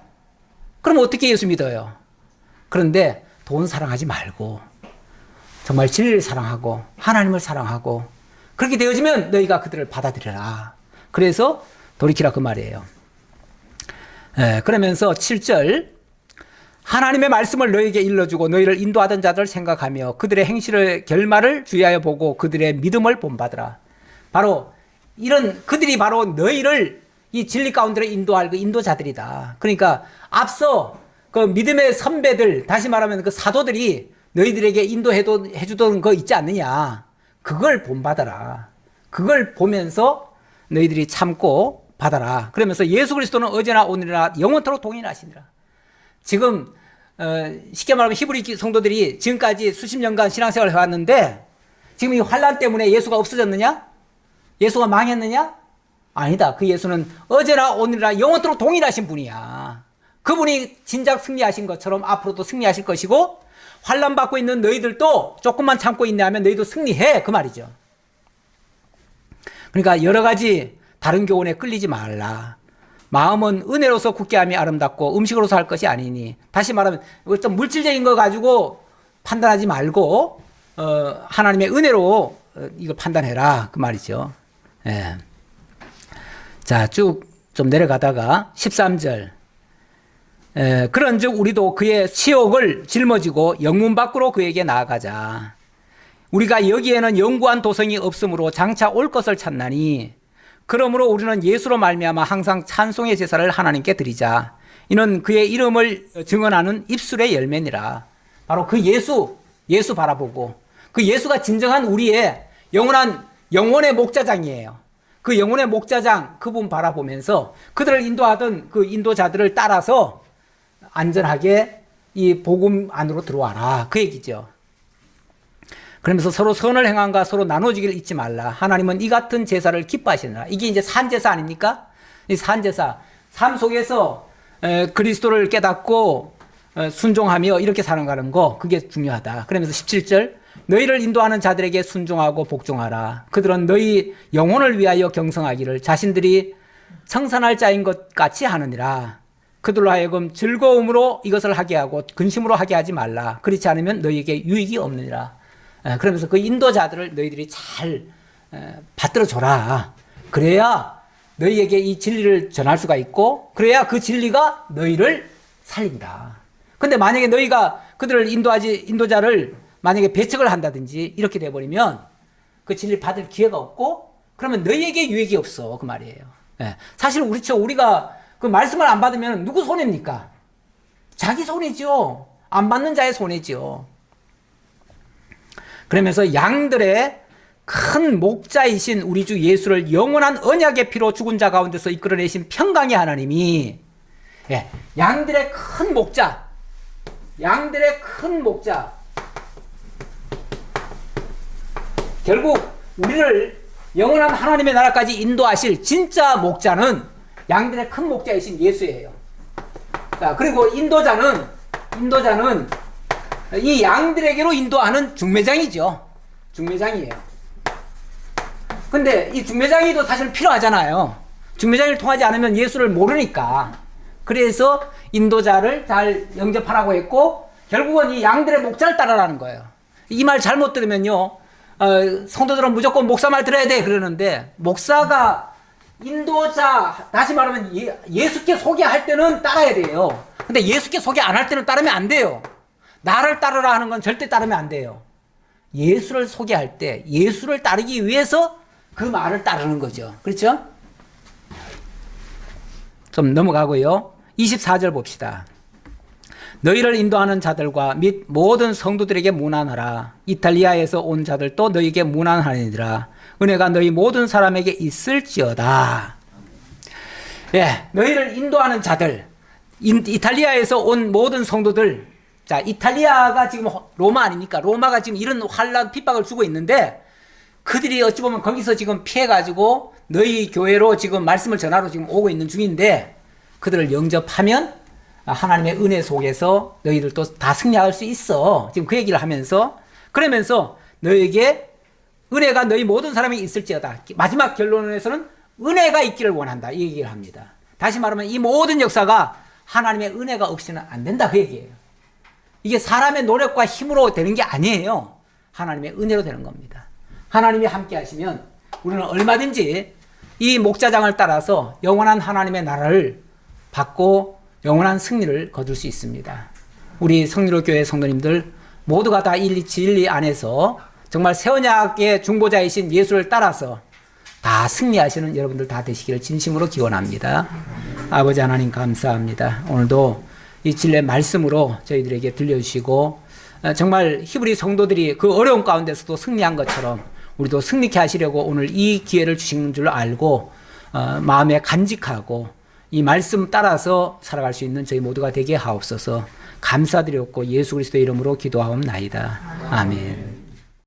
그럼 어떻게 예수 믿어요? 그런데 돈 사랑하지 말고 정말 진리를 사랑하고 하나님을 사랑하고 그렇게 되어지면 너희가 그들을 받아들여라. 그래서 돌이키라 그 말이에요. 그러면서 7절, 하나님의 말씀을 너희에게 일러주고 너희를 인도하던 자들을 생각하며 그들의 행실의 결말을 주의하여 보고 그들의 믿음을 본받으라. 바로 이런 그들이 바로 너희를 이 진리 가운데로 인도할 그 인도자들이다. 그러니까 앞서 그 믿음의 선배들, 다시 말하면 그 사도들이 너희들에게 인도해주던 거 있지 않느냐. 그걸 본받아라. 그걸 보면서 너희들이 참고 받아라. 그러면서 예수 그리스도는 어제나 오늘이나 영원토록 동일하시니라. 지금 쉽게 말하면 히브리 성도들이 지금까지 수십 년간 신앙생활을 해왔는데 지금 이 환난 때문에 예수가 없어졌느냐? 예수가 망했느냐? 아니다. 그 예수는 어제나 오늘이나 영원토록 동일하신 분이야. 그분이 진작 승리하신 것처럼 앞으로도 승리하실 것이고, 환난 받고 있는 너희들도 조금만 참고 있냐면 너희도 승리해 그 말이죠. 그러니까 여러 가지 다른 교훈에 끌리지 말라. 마음은 은혜로서 굳게 함이 아름답고 음식으로서 할 것이 아니니. 다시 말하면 어떤 물질적인 거 가지고 판단하지 말고 하나님의 은혜로 이걸 판단해라 그 말이죠. 예. 자, 쭉 좀 내려가다가 13절, 그런즉 우리도 그의 치욕을 짊어지고 영문 밖으로 그에게 나아가자. 우리가 여기에는 영구한 도성이 없으므로 장차 올 것을 찾나니, 그러므로 우리는 예수로 말미암아 항상 찬송의 제사를 하나님께 드리자. 이는 그의 이름을 증언하는 입술의 열매니라. 바로 그 예수 바라보고, 그 예수가 진정한 우리의 영원의 목자장이에요. 그 영혼의 목자장, 그분 바라보면서 그들을 인도하던 그 인도자들을 따라서 안전하게 이 복음 안으로 들어와라. 그 얘기죠. 그러면서 서로 선을 행함과 서로 나눠주기를 잊지 말라. 하나님은 이 같은 제사를 기뻐하시느라. 이게 이제 산제사 아닙니까? 이 산제사. 삶 속에서 그리스도를 깨닫고 순종하며 이렇게 살아가는 거, 그게 중요하다. 그러면서 17절, 너희를 인도하는 자들에게 순종하고 복종하라. 그들은 너희 영혼을 위하여 경성하기를 자신들이 청산할 자인 것 같이 하느니라. 그들로 하여금 즐거움으로 이것을 하게 하고 근심으로 하게 하지 말라. 그렇지 않으면 너희에게 유익이 없느니라. 그러면서 그 인도자들을 너희들이 잘 받들어 줘라. 그래야 너희에게 이 진리를 전할 수가 있고, 그래야 그 진리가 너희를 살린다. 근데 만약에 너희가 그들을 인도자를 만약에 배척을 한다든지 이렇게 돼버리면 그 진리를 받을 기회가 없고, 그러면 너희에게 유익이 없어 그 말이에요. 사실 우리가 그 말씀을 안 받으면 누구 손해입니까? 자기 손해죠. 안 받는 자의 손해죠. 그러면서 양들의 큰 목자이신 우리 주 예수를 영원한 언약의 피로 죽은 자 가운데서 이끌어내신 평강의 하나님이, 양들의 큰 목자, 결국 우리를 영원한 하나님의 나라까지 인도하실 진짜 목자는 양들의 큰 목자이신 예수예요. 자, 그리고 인도자는 이 양들에게로 인도하는 중매장이죠. 중매장이에요. 근데 이 중매장이도 사실 필요하잖아요. 중매장이를 통하지 않으면 예수를 모르니까. 그래서 인도자를 잘 영접하라고 했고, 결국은 이 양들의 목자를 따라라는 거예요. 이 말 잘못 들으면요, 성도들은 무조건 목사 말 들어야 돼 그러는데 목사가 인도자, 다시 말하면 예수께 소개할 때는 따라야 돼요. 근데 예수께 소개 안 할 때는 따르면 안 돼요. 나를 따르라 하는 건 절대 따르면 안 돼요. 예수를 소개할 때 예수를 따르기 위해서 그 말을 따르는 거죠. 그렇죠? 좀 넘어가고요. 24절 봅시다. 너희를 인도하는 자들과 및 모든 성도들에게 문안하라. 이탈리아에서 온 자들도 너희에게 문안하니라. 은혜가 너희 모든 사람에게 있을지어다. 예, 너희를 인도하는 자들, 이탈리아에서 온 모든 성도들. 자, 이탈리아가 지금 로마 아닙니까? 로마가 지금 이런 환란 핍박을 주고 있는데 그들이 어찌 보면 거기서 지금 피해가지고 너희 교회로 지금 말씀을 전하러 지금 오고 있는 중인데 그들을 영접하면 하나님의 은혜 속에서 너희들도 다 승리할 수 있어. 지금 그 얘기를 하면서 그러면서 너희에게 은혜가 너희 모든 사람에게 있을지어다. 마지막 결론에서는 은혜가 있기를 원한다. 이 얘기를 합니다. 다시 말하면 이 모든 역사가 하나님의 은혜가 없이는 안 된다. 그 얘기예요. 이게 사람의 노력과 힘으로 되는 게 아니에요. 하나님의 은혜로 되는 겁니다. 하나님이 함께 하시면 우리는 얼마든지 이 목자장을 따라서 영원한 하나님의 나라를 받고 영원한 승리를 거둘 수 있습니다. 우리 성리로 교회 성도님들 모두가 다 진리 안에서 정말 새 언약의 중보자이신 예수를 따라서 다 승리하시는 여러분들 다 되시기를 진심으로 기원합니다. 아버지 하나님 감사합니다. 오늘도 이 진리의 말씀으로 저희들에게 들려주시고 정말 히브리 성도들이 그 어려운 가운데서도 승리한 것처럼 우리도 승리케 하시려고 오늘 이 기회를 주신 줄 알고 마음에 간직하고 이 말씀 따라서 살아갈 수 있는 저희 모두가 되게 하옵소서. 감사드렸고 예수 그리스도의 이름으로 기도하옵나이다. 아멘.